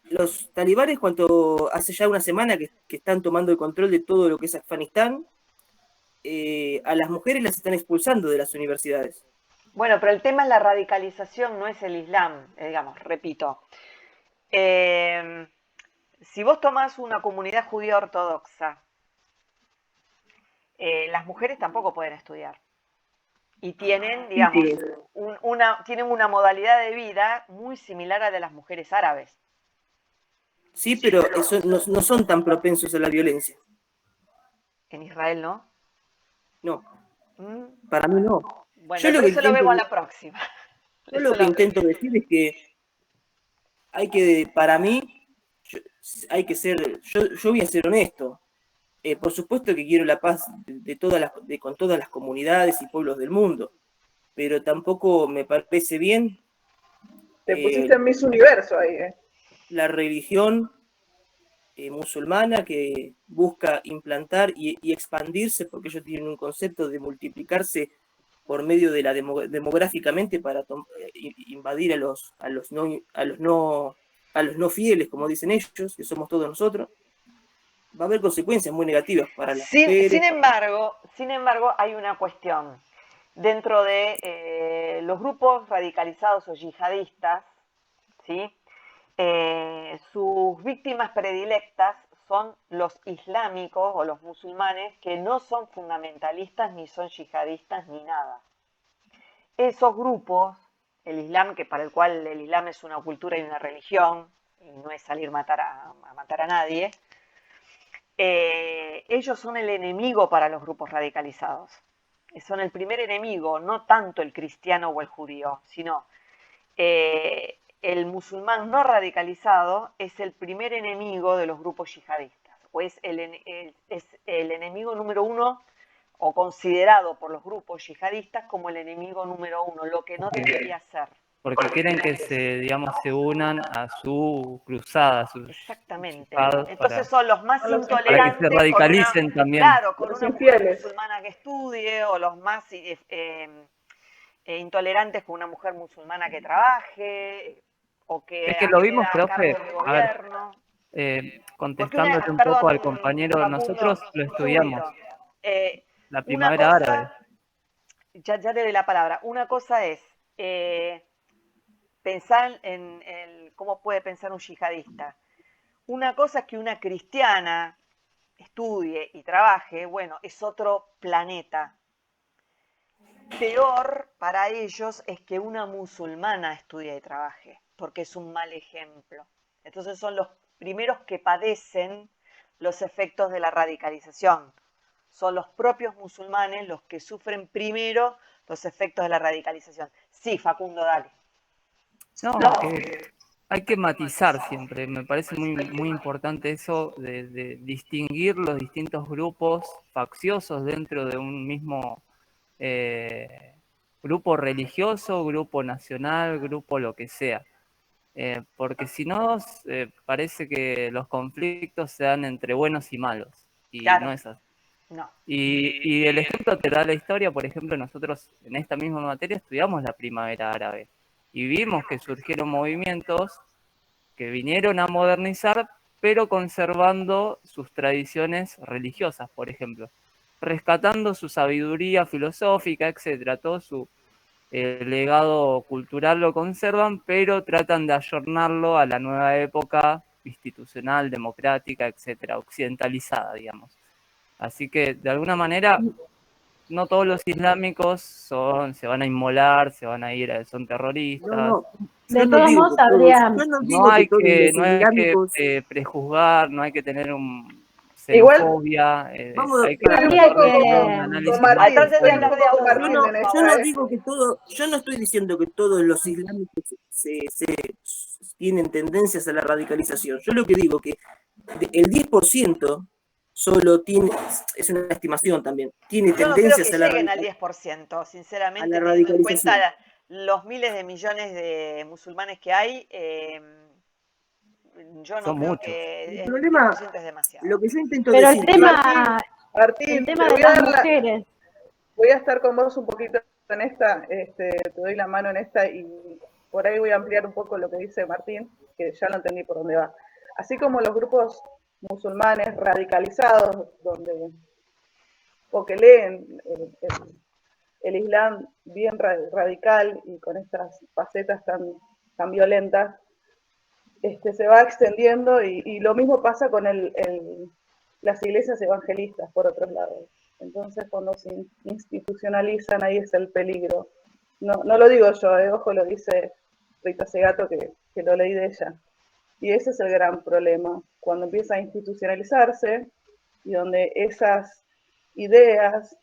los talibanes, cuando hace ya una semana que están tomando el control de todo lo que es Afganistán, a las mujeres las están expulsando de las universidades. Bueno, pero el tema es la radicalización, no es el Islam, digamos, repito. Si vos tomás una comunidad judía ortodoxa, las mujeres tampoco pueden estudiar. Y tienen, digamos, tienen una modalidad de vida muy similar a la de las mujeres árabes. Sí, pero eso no son tan propensos a la violencia. ¿En Israel no? No. Para mí no. Bueno, pero eso lo vemos a la próxima. Yo lo que intento decir es que para mí, yo voy a ser honesto. Por supuesto que quiero la paz con todas las comunidades y pueblos del mundo, pero tampoco me parece bien Te pusiste en Miss Universo ahí, la religión musulmana que busca implantar y expandirse, porque ellos tienen un concepto de multiplicarse por medio de la demográficamente para invadir a los no fieles, como dicen ellos, que somos todos nosotros. Va a haber consecuencias muy negativas para las mujeres. Sin embargo, hay una cuestión. Dentro de los grupos radicalizados o yihadistas, ¿sí? Sus víctimas predilectas son los islámicos o los musulmanes que no son fundamentalistas ni son yihadistas ni nada. Esos grupos, el Islam, que para el cual el Islam es una cultura y una religión, y no es salir a matar a nadie, ellos son el enemigo para los grupos radicalizados. Son el primer enemigo, no tanto el cristiano o el judío, sino el musulmán no radicalizado es el primer enemigo de los grupos yihadistas, o es el enemigo número uno, o considerado por los grupos yihadistas como el enemigo número uno, lo que no debería ser. Porque quieren que se unan a su cruzada, Exactamente. Entonces Entonces son los más intolerantes. Para que se radicalicen también. Claro, con una mujer musulmana que estudie, o los más intolerantes con una mujer musulmana que trabaje, o que... Es que lo vimos, profe, a ver, contestándote un poco al compañero, nosotros lo estudiamos, la primavera árabe. Ya te doy la palabra. Una cosa es pensar en cómo puede pensar un yihadista. Una cosa es que una cristiana estudie y trabaje, bueno, es otro planeta. Peor para ellos es que una musulmana estudie y trabaje, porque es un mal ejemplo. Entonces son los primeros que padecen los efectos de la radicalización. Son los propios musulmanes los que sufren primero los efectos de la radicalización. Sí, Facundo, dale. No, que hay que matizar siempre. Me parece muy importante eso de distinguir los distintos grupos facciosos dentro de un mismo grupo religioso, grupo nacional, grupo lo que sea. Porque si no, parece que los conflictos se dan entre buenos y malos. Y claro. No es así. No. Y el ejemplo te da la historia. Por ejemplo, nosotros en esta misma materia estudiamos la primavera árabe y vimos que surgieron movimientos que vinieron a modernizar, pero conservando sus tradiciones religiosas, por ejemplo, rescatando su sabiduría filosófica, etcétera, todo su legado cultural lo conservan, pero tratan de ayornarlo a la nueva época institucional, democrática, etcétera, occidentalizada, digamos. Así que, de alguna manera, no todos los islámicos se van a inmolar, se van a ir, son terroristas. No. De todos modos, habría... No hay que prejuzgar, no hay que tener un xenofobia. Hay que habría yo no estoy diciendo que todos los islámicos tienen tendencias a la radicalización. Yo lo que digo que el 10% solo es una estimación también, tiene tendencias a la radicalización. Al 10%, sinceramente, teniendo en cuenta los miles de millones de musulmanes que hay, yo no creo que el 10% es demasiado. Lo que yo intento decir... Martín, el tema de las mujeres. Voy a estar con vos un poquito en esta, te doy la mano en esta y por ahí voy a ampliar un poco lo que dice Martín, que ya lo entendí por dónde va. Así como los grupos musulmanes radicalizados, o que leen el Islam bien radical y con estas facetas tan violentas, se va extendiendo y lo mismo pasa con las iglesias evangelistas, por otro lado. Entonces, cuando se institucionalizan, ahí es el peligro. No lo digo yo, ojo, lo dice Rita Segato, que lo leí de ella. Y ese es el gran problema, cuando empieza a institucionalizarse y donde esas ideas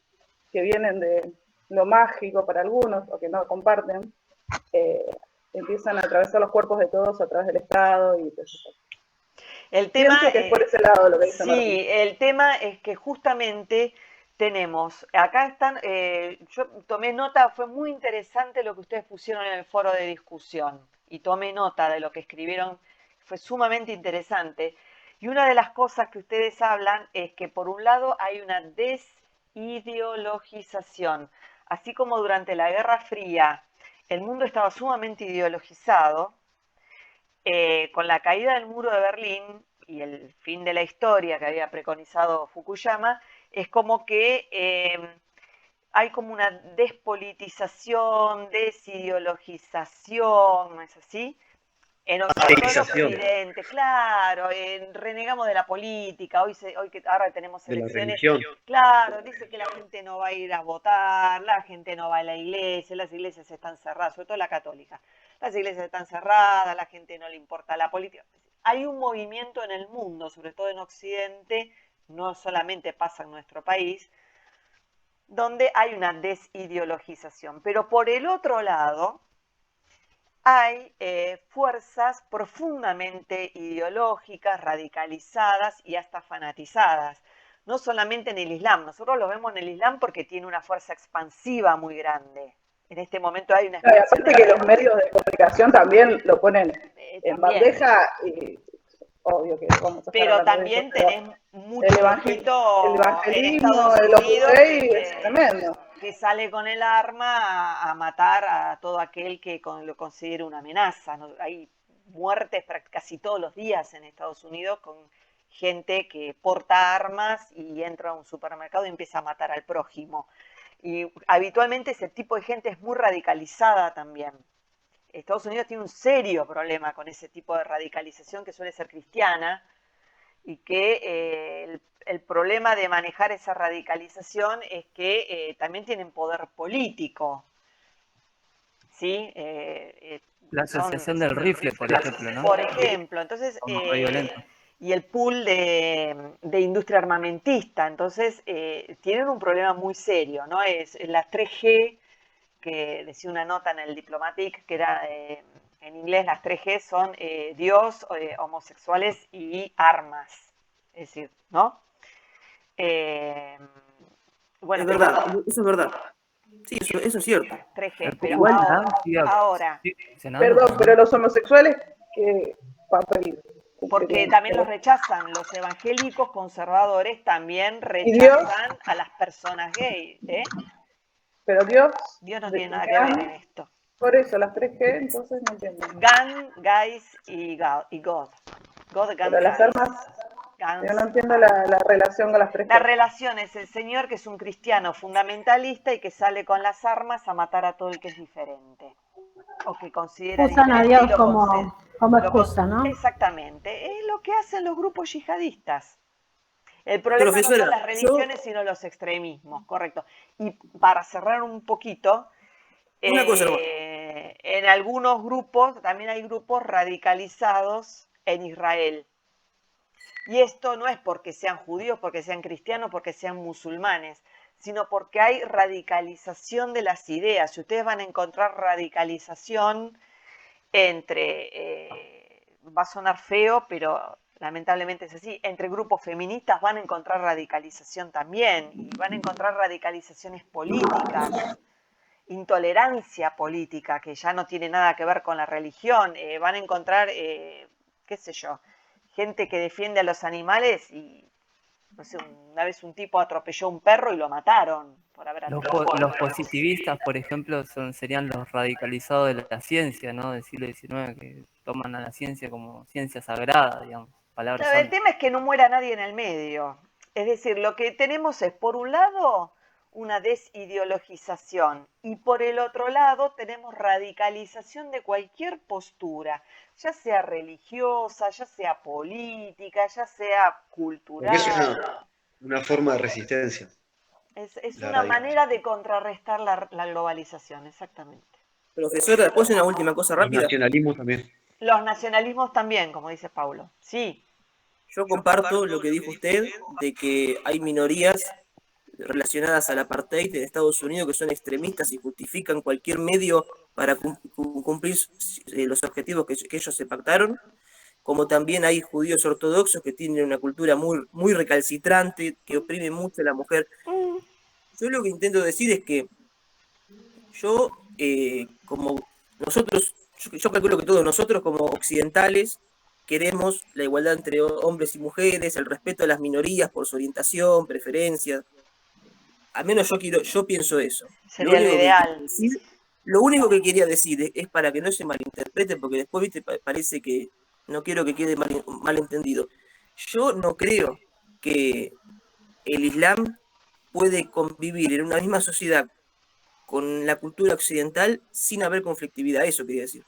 que vienen de lo mágico para algunos o que no comparten, empiezan a atravesar los cuerpos de todos a través del Estado y El tema, Pienso que es por ese lado lo que dice sí, Martín. el tema es que justamente tenemos, acá están, yo tomé nota, fue muy interesante lo que ustedes pusieron en el foro de discusión y tomé nota de lo que escribieron, fue sumamente interesante. Y una de las cosas que ustedes hablan es que por un lado hay una desideologización, así como durante la Guerra Fría el mundo estaba sumamente ideologizado, con la caída del muro de Berlín y el fin de la historia que había preconizado Fukuyama, es como que hay como una despolitización, desideologización, ¿no es así? Sobre todo en Occidente, claro, renegamos de la política, ahora tenemos de la elecciones, religión. claro, dice que la gente no va a ir a votar, la gente no va a la iglesia, las iglesias están cerradas, sobre todo la católica, las iglesias están cerradas, la gente no le importa la política. Hay un movimiento en el mundo, sobre todo en Occidente, no solamente pasa en nuestro país, donde hay una desideologización, pero por el otro lado, hay fuerzas profundamente ideológicas, radicalizadas y hasta fanatizadas. No solamente en el Islam, nosotros lo vemos en el Islam porque tiene una fuerza expansiva muy grande. En este momento hay una expansión. Aparte que los medios de comunicación también lo ponen en bandeja, y obvio que vamos a pero también tenés mucho el evangelismo, el Opus Dei es tremendo. Que sale con el arma a matar a todo aquel que lo considere una amenaza. Hay muertes casi todos los días en Estados Unidos con gente que porta armas y entra a un supermercado y empieza a matar al prójimo. Y habitualmente ese tipo de gente es muy radicalizada también. Estados Unidos tiene un serio problema con ese tipo de radicalización que suele ser cristiana y que el problema de manejar esa radicalización es que también tienen poder político. ¿Sí? La asociación del rifle, por ejemplo, ¿no? Por ejemplo, entonces, y el pool de industria armamentista, entonces tienen un problema muy serio, ¿no? Es las 3G, que decía una nota en el Diplomatic, que era en inglés, las 3G son Dios, homosexuales y armas. Es decir, ¿no? Bueno, es verdad, eso es verdad. Sí, eso es cierto. 3G, pero igual, ahora. Perdón, pero los homosexuales, ¿qué papel? Porque también los rechazan, los evangélicos conservadores también rechazan a las personas gay, ¿eh? Pero Dios no tiene nada que ver en esto. Por eso, las 3G, entonces no entiendo. Gun, guys y God. God, gun, pero las armas, guns. Yo no entiendo la relación con las 3G. La relación es el señor que es un cristiano fundamentalista y que sale con las armas a matar a todo el que es diferente. O que considera usan a Dios como excusa, ¿no? Exactamente. Es lo que hacen los grupos yihadistas. El problema no son las religiones, sino los extremismos, correcto. Y para cerrar un poquito, una cosa, en algunos grupos, también hay grupos radicalizados en Israel. Y esto no es porque sean judíos, porque sean cristianos, porque sean musulmanes, sino porque hay radicalización de las ideas. Y ustedes van a encontrar radicalización entre, va a sonar feo, pero lamentablemente es así, entre grupos feministas van a encontrar radicalización también, y van a encontrar radicalizaciones políticas, intolerancia política, que ya no tiene nada que ver con la religión, van a encontrar, qué sé yo, gente que defiende a los animales y, no sé, una vez un tipo atropelló a un perro y lo mataron por haber los positivistas, por ejemplo, serían los radicalizados de la ciencia, ¿no? Del siglo XIX, que toman a la ciencia como ciencia sagrada, digamos. Claro, el tema es que no muera nadie en el medio. Es decir, lo que tenemos es, por un lado, una desideologización y por el otro lado tenemos radicalización de cualquier postura, ya sea religiosa, ya sea política, ya sea cultural. Porque eso es una forma de resistencia. Es una manera de contrarrestar la globalización, exactamente. Profesora, después una última cosa rápida. Los nacionalismos también. Los nacionalismos también, como dice Paulo. Sí. Yo comparto lo que dijo usted, de que hay minorías relacionadas al apartheid en Estados Unidos que son extremistas y justifican cualquier medio para cumplir los objetivos que ellos se pactaron. como también hay judíos ortodoxos que tienen una cultura muy, muy recalcitrante, que oprime mucho a la mujer. Yo lo que intento decir es que yo, como nosotros, yo calculo que todos nosotros como occidentales queremos la igualdad entre hombres y mujeres, el respeto a las minorías por su orientación, preferencias. Al menos yo pienso eso. Sería lo ideal. Lo único que quería decir es para que no se malinterprete, porque después, viste, parece que no quiero que quede malentendido. Yo no creo que el Islam puede convivir en una misma sociedad con la cultura occidental sin haber conflictividad. Eso quería decir.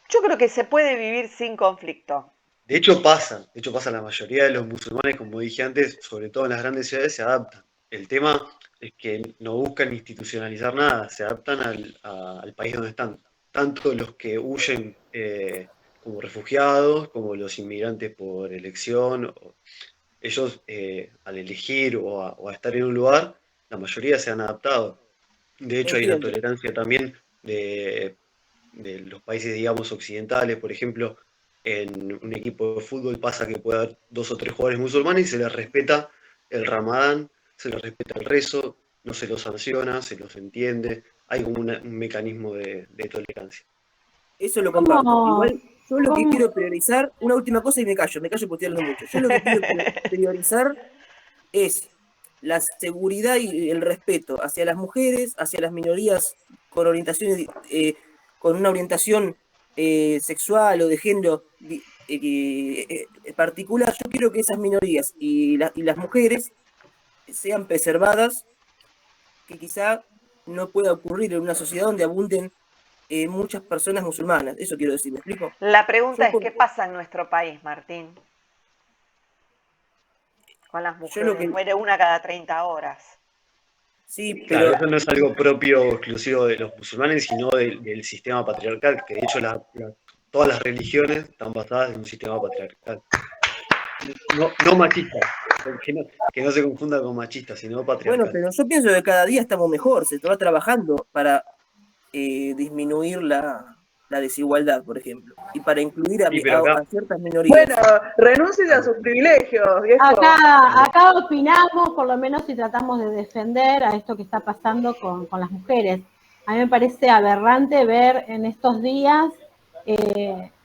Yo creo que se puede vivir sin conflicto. De hecho pasa, la mayoría de los musulmanes, como dije antes, sobre todo en las grandes ciudades, se adaptan. El tema es que no buscan institucionalizar nada, se adaptan al país donde están. Tanto los que huyen como refugiados, como los inmigrantes por elección. Ellos, al elegir o a estar en un lugar, la mayoría se han adaptado. De hecho, hay una tolerancia también de los países, digamos, occidentales. Por ejemplo, en un equipo de fútbol pasa que puede haber 2 o 3 jugadores musulmanes y se les respeta el Ramadán, se les respeta el rezo, no se los sanciona, se los entiende. Hay como un mecanismo de tolerancia. Eso lo comparto. Igual, yo lo que quiero priorizar, una última cosa y me callo porque estoy hablando mucho. Yo lo que quiero priorizar es la seguridad y el respeto hacia las mujeres, hacia las minorías con orientaciones, con una orientación sexual o de género particular. Yo quiero que esas minorías y las mujeres sean preservadas, que quizá no pueda ocurrir en una sociedad donde abunden muchas personas musulmanas. Eso quiero decir, ¿me explico? La pregunta es, ¿qué pasa en nuestro país, Martín? Con las mujeres, muere una cada 30 horas. Sí, pero... Claro, eso no es algo propio, exclusivo de los musulmanes, sino del sistema patriarcal, que de hecho todas las religiones están basadas en un sistema patriarcal. No machista, que no se confunda con machista, sino patriarcal. Bueno, pero yo pienso que cada día estamos mejor, se va trabajando para disminuir la desigualdad, por ejemplo, y para incluir a ciertas minorías. Bueno, renuncie a sus privilegios, viejo. Acá opinamos, por lo menos si tratamos de defender a esto que está pasando con las mujeres. A mí me parece aberrante ver en estos días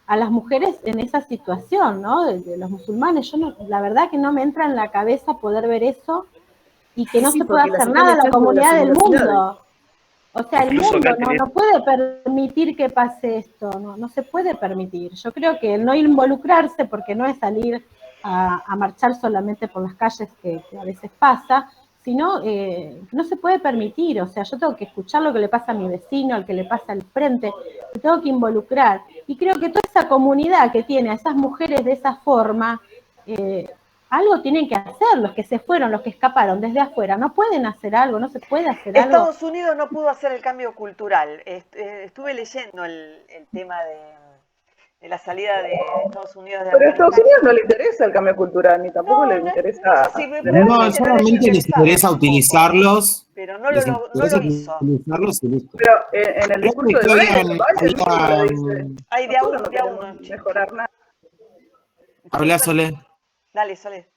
a las mujeres en esa situación, ¿no? De los musulmanes. La verdad que no me entra en la cabeza poder ver eso y que no se pueda hacer nada a la comunidad del mundo. O sea, el mundo no puede permitir que pase esto, no se puede permitir. Yo creo que el no involucrarse, porque no es salir a marchar solamente por las calles que a veces pasa, sino no se puede permitir. O sea, yo tengo que escuchar lo que le pasa a mi vecino, al que le pasa al frente, me tengo que involucrar. Y creo que toda esa comunidad que tiene a esas mujeres de esa forma, algo tienen que hacer, los que se fueron, los que escaparon desde afuera, no pueden hacer algo, no se puede hacer algo. Estados Unidos no pudo hacer el cambio cultural. Estuve leyendo el tema de la salida de Estados Unidos de Pero a Estados Unidos no le interesa el cambio cultural, ni tampoco le interesa... No, solamente les interesa utilizarlos. Pero no lo hizo. Pero en el discurso de Biden, hay de a uno, mejorar nada. Habla, Sole. Dale, Sole.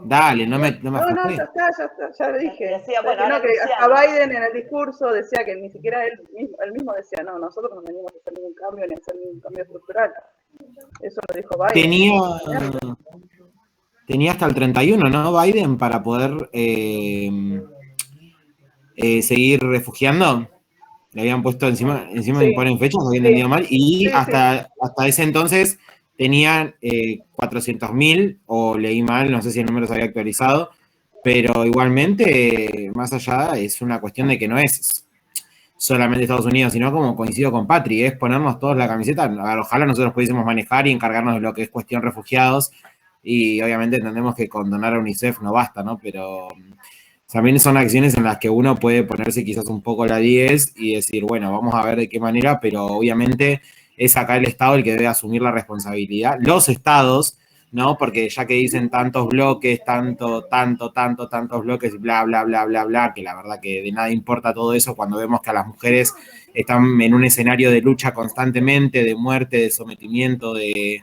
Dale, no me No, ya lo dije. Decía, bueno, que hasta Biden en el discurso decía que ni siquiera él mismo decía, no, nosotros no venimos a hacer ningún cambio ni a hacer ningún cambio estructural. Eso lo dijo Biden. Tenía hasta el 31, ¿no? Biden, para poder seguir refugiando. Le habían puesto encima me ponen fechas, habían entendido mal, y hasta ese entonces tenían 400.000, o leí mal, no sé si el número se había actualizado, pero igualmente, más allá, es una cuestión de que no es solamente Estados Unidos, sino como coincido con Patri, es ponernos todos la camiseta. Ojalá nosotros pudiésemos manejar y encargarnos de lo que es cuestión refugiados, y obviamente entendemos que con donar a UNICEF no basta, ¿no? Pero también son acciones en las que uno puede ponerse quizás un poco la 10 y decir, bueno, vamos a ver de qué manera, pero obviamente es acá el Estado el que debe asumir la responsabilidad. Los estados ¿no? Porque ya que dicen tantos bloques, tantos bloques, bla, bla, bla, bla, bla, que la verdad que de nada importa todo eso cuando vemos que a las mujeres están en un escenario de lucha constantemente, de muerte, de sometimiento, de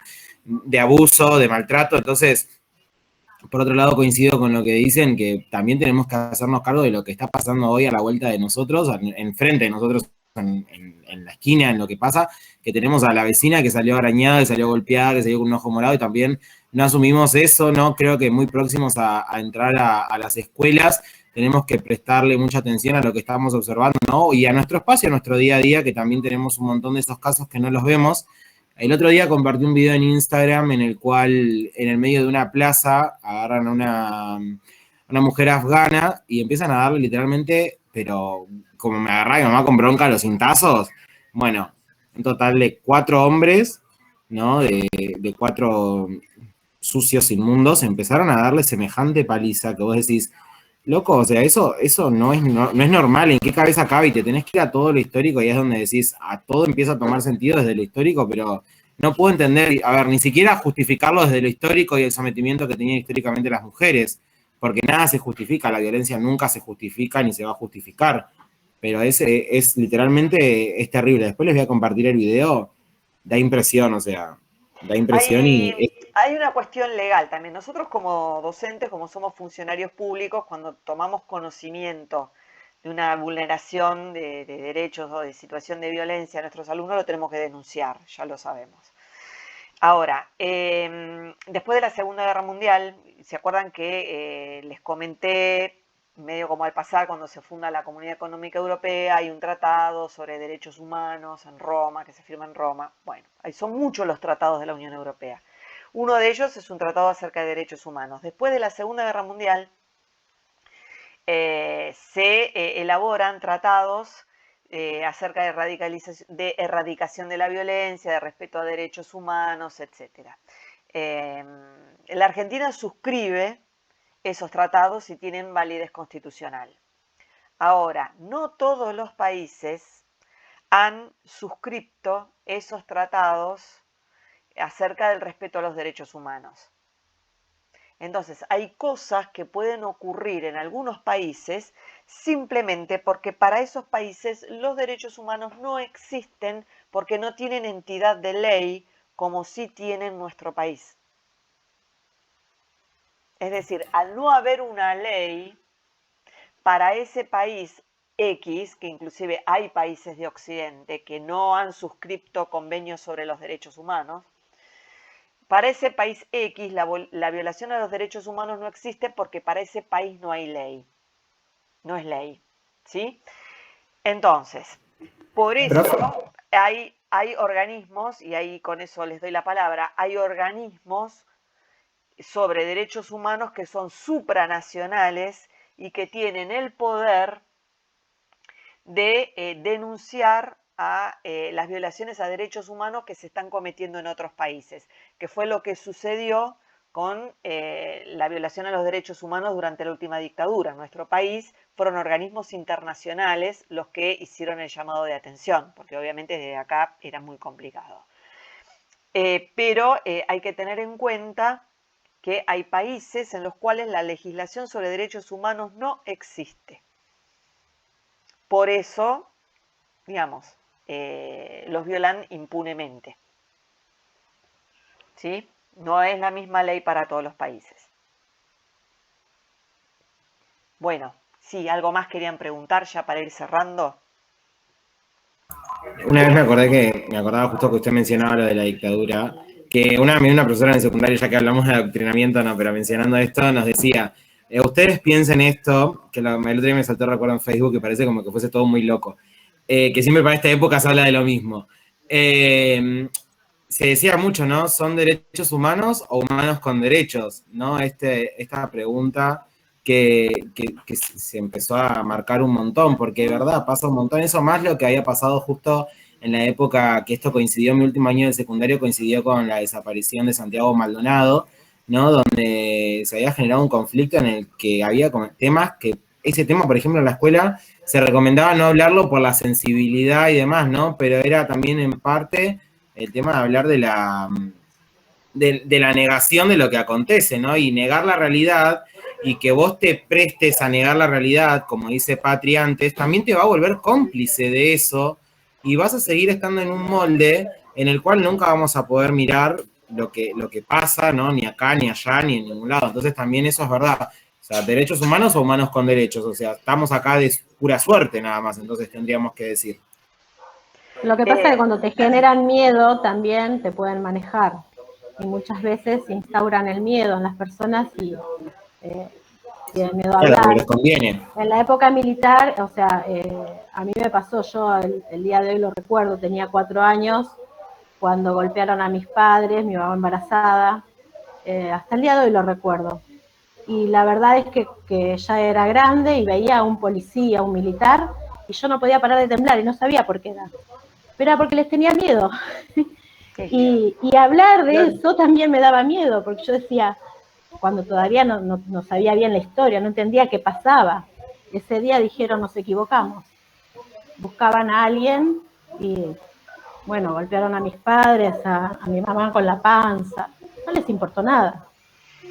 abuso, de maltrato. Entonces, por otro lado, coincido con lo que dicen, que también tenemos que hacernos cargo de lo que está pasando hoy a la vuelta de nosotros, enfrente de nosotros, en la esquina, en lo que pasa, que tenemos a la vecina que salió arañada, que salió golpeada, que salió con un ojo morado, y también no asumimos eso, ¿no? Creo que muy próximos a entrar a las escuelas, tenemos que prestarle mucha atención a lo que estamos observando, ¿no? Y a nuestro espacio, a nuestro día a día, que también tenemos un montón de esos casos que no los vemos. El otro día compartí un video en Instagram en el cual, en el medio de una plaza, agarran a una mujer afgana y empiezan a darle literalmente, pero como me agarraba mi mamá con bronca a los cintazos, bueno, un total de 4 hombres, ¿no? De 4 sucios inmundos, empezaron a darle semejante paliza que vos decís, loco, o sea, eso no es normal. ¿En qué cabeza cabe? Y te tenés que ir a todo lo histórico y es donde decís, a todo empieza a tomar sentido desde lo histórico, pero no puedo entender, a ver, ni siquiera justificarlo desde lo histórico y el sometimiento que tenían históricamente las mujeres, porque nada se justifica, la violencia nunca se justifica ni se va a justificar, pero es literalmente, es terrible. Después les voy a compartir el video, da impresión, o sea, da impresión Hay una cuestión legal también. Nosotros como docentes, como somos funcionarios públicos, cuando tomamos conocimiento de una vulneración de derechos o de situación de violencia a nuestros alumnos, lo tenemos que denunciar, ya lo sabemos. Ahora, después de la Segunda Guerra Mundial, ¿se acuerdan que les comenté, medio como al pasar, cuando se funda la Comunidad Económica Europea, hay un tratado sobre derechos humanos en Roma, que se firma en Roma? Bueno, ahí son muchos los tratados de la Unión Europea. Uno de ellos es un tratado acerca de derechos humanos. Después de la Segunda Guerra Mundial, se elaboran tratados acerca de erradicación de la violencia, de respeto a derechos humanos, etc. La Argentina suscribe esos tratados y tienen validez constitucional. Ahora, no todos los países han suscrito esos tratados acerca del respeto a los derechos humanos. Entonces, hay cosas que pueden ocurrir en algunos países simplemente porque para esos países los derechos humanos no existen porque no tienen entidad de ley como sí tiene nuestro país. Es decir, al no haber una ley para ese país X, que inclusive hay países de Occidente que no han suscrito convenios sobre los derechos humanos, para ese país X la violación a los derechos humanos no existe porque para ese país no hay ley. No es ley, ¿sí? Entonces, por eso hay organismos, y ahí con eso les doy la palabra, hay organismos sobre derechos humanos que son supranacionales y que tienen el poder de denunciar a las violaciones a derechos humanos que se están cometiendo en otros países, que fue lo que sucedió con la violación a los derechos humanos durante la última dictadura. En nuestro país fueron organismos internacionales los que hicieron el llamado de atención, porque obviamente desde acá era muy complicado. Pero hay que tener en cuenta que hay países en los cuales la legislación sobre derechos humanos no existe. Por eso, digamos, los violan impunemente. ¿Sí? No es la misma ley para todos los países. Bueno, sí, algo más querían preguntar ya para ir cerrando. Una vez me acordaba justo que usted mencionaba lo de la dictadura, que una profesora en secundaria, ya que hablamos de adoctrinamiento, no, pero mencionando esto, nos decía, ustedes piensen esto, que el otro día me saltó el recuerdo en Facebook, que parece como que fuese todo muy loco, que siempre para esta época se habla de lo mismo. Se decía mucho, ¿no? ¿Son derechos humanos o humanos con derechos? ¿No? Esta pregunta que se empezó a marcar un montón, porque de verdad pasa un montón. Eso más lo que había pasado justo en la época que esto coincidió, mi último año de secundario coincidió con la desaparición de Santiago Maldonado, ¿no? Donde se había generado un conflicto en el que había temas que, ese tema, por ejemplo, en la escuela se recomendaba no hablarlo por la sensibilidad y demás, ¿no? Pero era también en parte el tema de hablar de de la negación de lo que acontece, ¿no? Y negar la realidad y que vos te prestes a negar la realidad, como dice Patri antes, también te va a volver cómplice de eso y vas a seguir estando en un molde en el cual nunca vamos a poder mirar lo que pasa, ¿no? Ni acá, ni allá, ni en ningún lado. Entonces también eso es verdad. O sea, derechos humanos o humanos con derechos. O sea, estamos acá de pura suerte nada más, entonces tendríamos que decir. Lo que pasa es que cuando te generan miedo también te pueden manejar. Y muchas veces instauran el miedo en las personas y tienen miedo a Claro, hablar. porque les conviene. En la época militar, o sea, a mí me pasó, yo el día de hoy lo recuerdo, tenía 4 años, cuando golpearon a mis padres, mi mamá embarazada, hasta el día de hoy lo recuerdo. Y la verdad es que ya era grande y veía a un policía, un militar, y yo no podía parar de temblar y no sabía por qué era. Pero era porque les tenía miedo. Y hablar de eso también me daba miedo, porque yo decía, cuando todavía no sabía bien la historia, no entendía qué pasaba. Ese día dijeron, nos equivocamos. Buscaban a alguien y, bueno, golpearon a mis padres, a mi mamá con la panza. No les importó nada.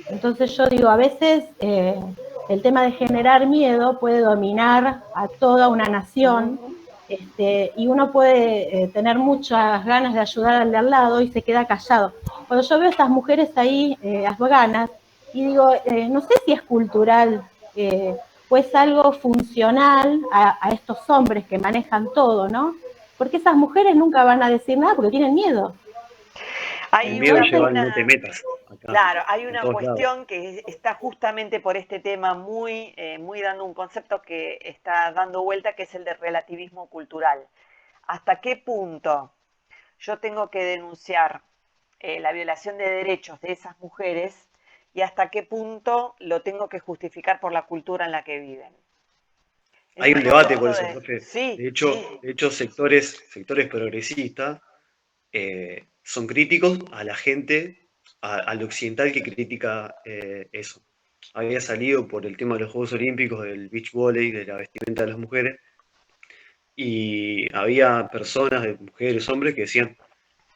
Entonces yo digo, a veces el tema de generar miedo puede dominar a toda una nación, y uno puede tener muchas ganas de ayudar al de al lado y se queda callado. Cuando yo veo a estas mujeres ahí afganas, y digo, no sé si es cultural o es algo funcional a estos hombres que manejan todo, ¿no? Porque esas mujeres nunca van a decir nada porque tienen miedo. El miedo lleva al no te metas. Acá, claro, hay una todos cuestión lados. que está justamente por este tema muy dando un concepto que está dando vuelta, que es el de relativismo cultural. ¿Hasta qué punto yo tengo que denunciar la violación de derechos de esas mujeres y hasta qué punto lo tengo que justificar por la cultura en la que viven? Hay un debate por eso, profe. Sí, De hecho, sectores progresistas son críticos a la gente, al occidental que critica eso. Había salido por el tema de los Juegos Olímpicos, del beach volley, de la vestimenta de las mujeres, y había personas, mujeres, hombres, que decían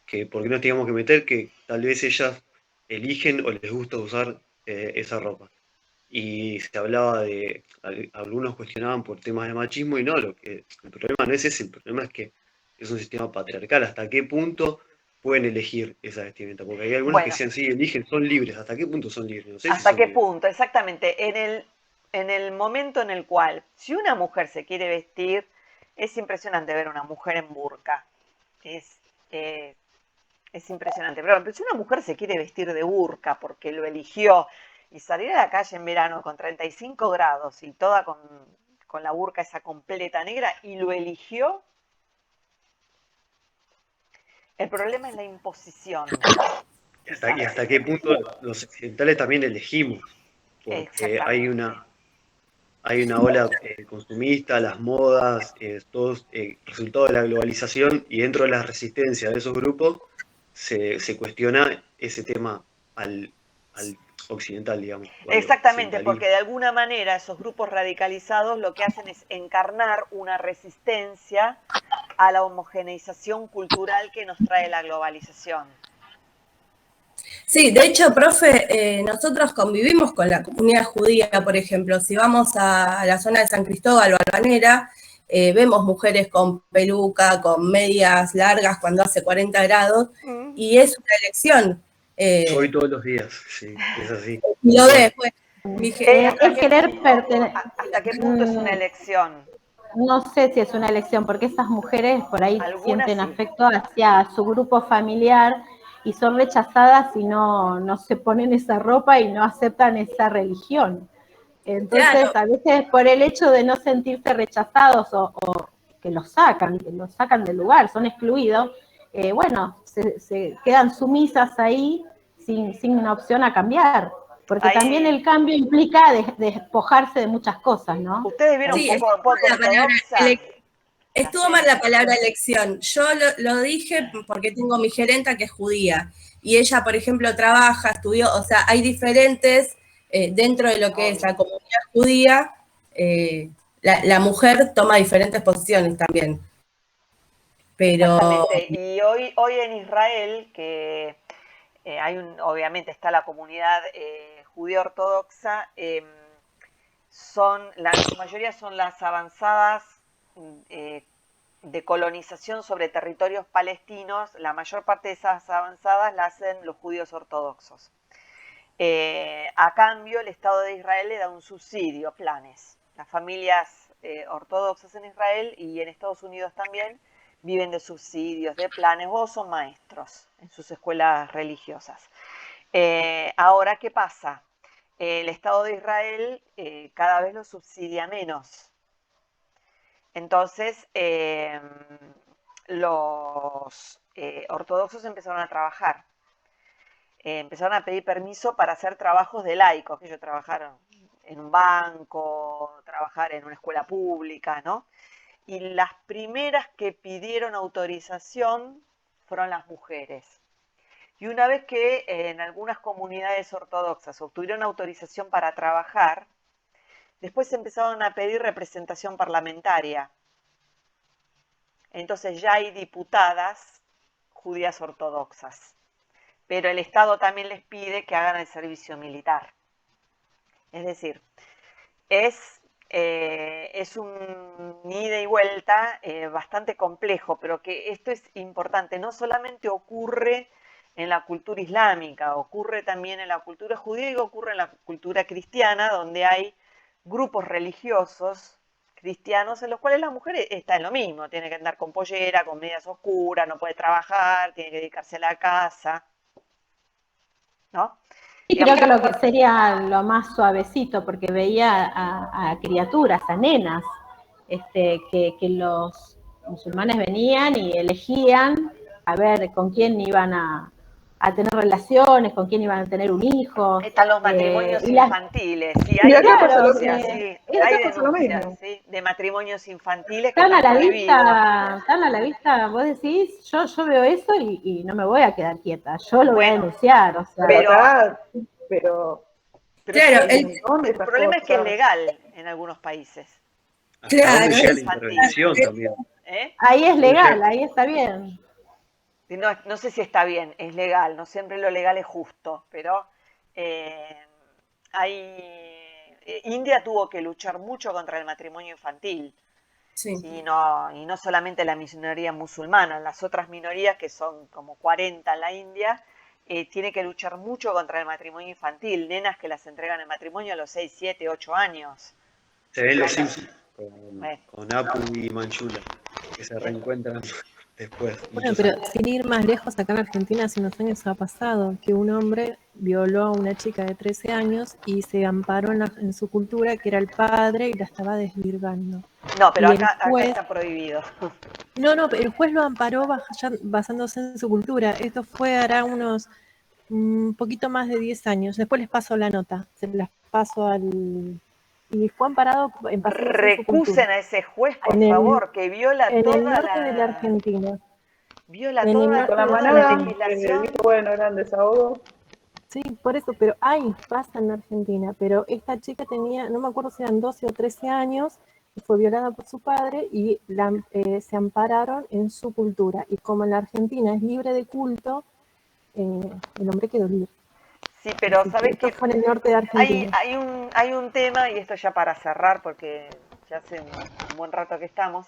que por qué nos teníamos que meter, que tal vez ellas eligen o les gusta usar esa ropa. Y se hablaba de, algunos cuestionaban por temas de machismo y no, el problema no es ese, el problema es que es un sistema patriarcal. ¿Hasta qué punto pueden elegir esa vestimenta? Porque hay algunas que bueno, decían, sí, eligen, son libres. ¿Hasta qué punto son libres? No sé si ¿hasta son qué libres. punto? Exactamente. En el momento en el cual, si una mujer se quiere vestir, es impresionante ver una mujer en burka. Es impresionante. Pero si una mujer se quiere vestir de burka porque lo eligió y salir a la calle en verano con 35 grados y toda con la burka esa completa negra y lo eligió, el problema es la imposición. ¿Y hasta qué punto los occidentales también elegimos? Porque hay una ola consumista, las modas, todo resultado de la globalización, y dentro de la resistencia de esos grupos se cuestiona ese tema al occidental, digamos. Exactamente, porque de alguna manera esos grupos radicalizados lo que hacen es encarnar una resistencia a la homogeneización cultural que nos trae la globalización. Sí, de hecho, profe, nosotros convivimos con la comunidad judía, por ejemplo. Si vamos a la zona de San Cristóbal o Albanera, vemos mujeres con peluca, con medias largas cuando hace 40 grados, y es una elección. Yo voy todos los días, sí, es así. Lo ves, pues. ¿Hasta qué punto es una elección? No sé si es una elección, porque esas mujeres por ahí sienten afecto hacia su grupo familiar y son rechazadas si no se ponen esa ropa y no aceptan esa religión. Entonces, claro, a veces por el hecho de no sentirse rechazados o que los sacan del lugar, son excluidos, bueno, se quedan sumisas ahí sin una opción a cambiar. Porque ahí también el cambio implica despojarse de muchas cosas, ¿no? Ustedes vieron sí, un poco estuvo mal la palabra elección. Yo lo dije porque tengo mi gerenta que es judía, y ella, por ejemplo, trabaja, estudió, o sea, hay diferentes, dentro de lo que es la comunidad judía, la mujer toma diferentes posiciones también. Pero... Exactamente, y hoy en Israel, que obviamente está la comunidad judía ortodoxa, en su mayoría son las avanzadas de colonización sobre territorios palestinos. La mayor parte de esas avanzadas las hacen los judíos ortodoxos. A cambio, el Estado de Israel le da un subsidio, planes. Las familias ortodoxas en Israel y en Estados Unidos también viven de subsidios, de planes, o son maestros en sus escuelas religiosas. Ahora, ¿qué pasa? El Estado de Israel cada vez lo subsidia menos. Entonces, los ortodoxos empezaron a trabajar. Empezaron a pedir permiso para hacer trabajos de laicos, que ellos trabajaron en un banco, trabajar en una escuela pública, ¿no? Y las primeras que pidieron autorización fueron las mujeres. Y una vez que en algunas comunidades ortodoxas obtuvieron autorización para trabajar, después empezaron a pedir representación parlamentaria. Entonces ya hay diputadas judías ortodoxas. Pero el Estado también les pide que hagan el servicio militar. Es decir, es un ida y vuelta bastante complejo, pero que esto es importante. No solamente ocurre en la cultura islámica, ocurre también en la cultura judía y ocurre en la cultura cristiana, donde hay grupos religiosos cristianos en los cuales la mujer está en lo mismo. Tiene que andar con pollera, con medias oscuras, no puede trabajar, tiene que dedicarse a la casa, ¿no? Y creo que lo que sería lo más suavecito, porque veía a criaturas, a nenas, que los musulmanes venían y elegían a ver con quién iban a tener relaciones, con quién iban a tener un hijo. Están los matrimonios infantiles, sí, hay denuncias, sí, hay denuncias, sí, de matrimonios infantiles que están a la vista, vos decís, yo veo eso y no me voy a quedar quieta, yo lo voy a denunciar, o sea. Pero claro, el problema es que es legal en algunos países. Claro, la intervención también. Ahí es legal, ahí está bien. No sé si está bien, es legal, no siempre lo legal es justo, pero India tuvo que luchar mucho contra el matrimonio infantil. Sí. Y no solamente la minoría musulmana, las otras minorías, que son como 40 en la India, tiene que luchar mucho contra el matrimonio infantil, nenas que las entregan en matrimonio a los 6, 7, 8 años. Se ven los Simpsons con Apu y Manchula, que se reencuentran después. Bueno, pero sin ir más lejos, acá en Argentina hace unos años ha pasado que un hombre violó a una chica de 13 años y se amparó en su cultura, que era el padre, y la estaba desvirgando. No, pero acá está prohibido. No, pero el juez lo amparó basándose en su cultura. Esto hará unos un poquito más de 10 años. Después les paso la nota, se las paso y fue amparado en base Recusen a ese juez, por favor, que viola toda en el norte de la Argentina. Viola toda la legislación. Bueno, eran desahogos. Sí, por eso, pero pasa en Argentina. Pero esta chica tenía, no me acuerdo si eran 12 o 13 años, y fue violada por su padre y se ampararon en su cultura. Y como en la Argentina es libre de culto, el hombre quedó libre. Sí, pero ¿sabes qué? Fue en el norte de Argentina. Hay un tema, y esto ya para cerrar, porque ya hace un buen rato que estamos,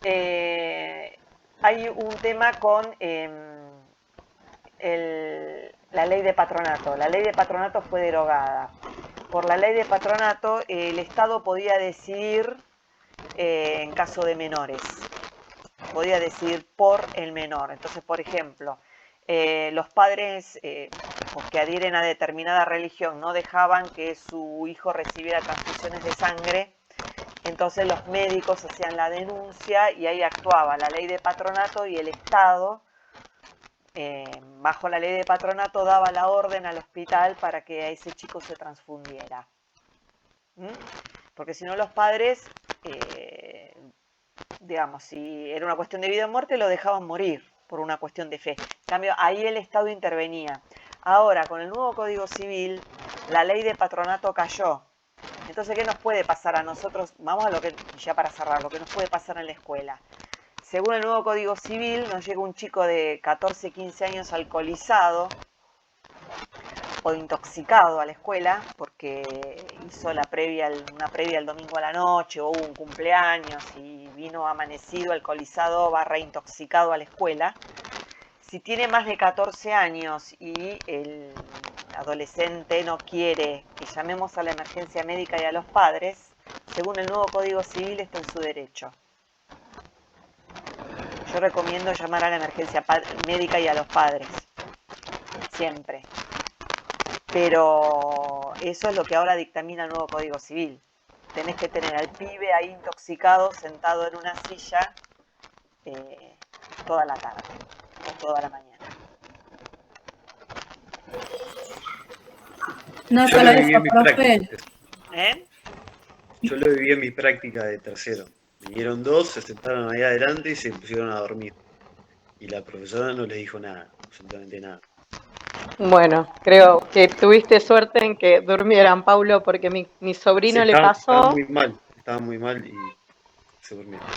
hay un tema con la ley de patronato. La ley de patronato fue derogada. Por la ley de patronato, el Estado podía decidir en caso de menores. Podía decidir por el menor. Entonces, por ejemplo, los padres que adhieren a determinada religión no dejaban que su hijo recibiera transfusiones de sangre, entonces los médicos hacían la denuncia y ahí actuaba la ley de patronato y el Estado, bajo la ley de patronato, daba la orden al hospital para que a ese chico se transfundiera. Porque si no, los padres, digamos, si era una cuestión de vida o muerte, lo dejaban morir por una cuestión de fe. En cambio, ahí el Estado intervenía. Ahora, con el nuevo Código Civil, la ley de patronato cayó. Entonces, ¿qué nos puede pasar a nosotros? Vamos a lo que, ya para cerrar, lo que nos puede pasar en la escuela. Según el nuevo Código Civil, nos llega un chico de 14, 15 años alcoholizado o intoxicado a la escuela porque hizo una previa el domingo a la noche o hubo un cumpleaños y vino amanecido, alcoholizado, /intoxicado a la escuela. Si tiene más de 14 años y el adolescente no quiere que llamemos a la emergencia médica y a los padres, según el nuevo Código Civil está en su derecho. Yo recomiendo llamar a la emergencia médica y a los padres, siempre. Pero eso es lo que ahora dictamina el nuevo Código Civil. Tenés que tener al pibe ahí intoxicado, sentado en una silla, toda la tarde o toda la mañana. No Yo solo lo viví eso, en mi profe. práctica. ¿Eh? Yo lo viví en mi práctica de tercero. Vinieron dos, se sentaron ahí adelante y se pusieron a dormir. Y la profesora no les dijo nada, absolutamente nada. Bueno, creo que tuviste suerte en que durmieran, Paulo, porque mi sobrino Sí, le pasó. estaban muy mal y se durmieron.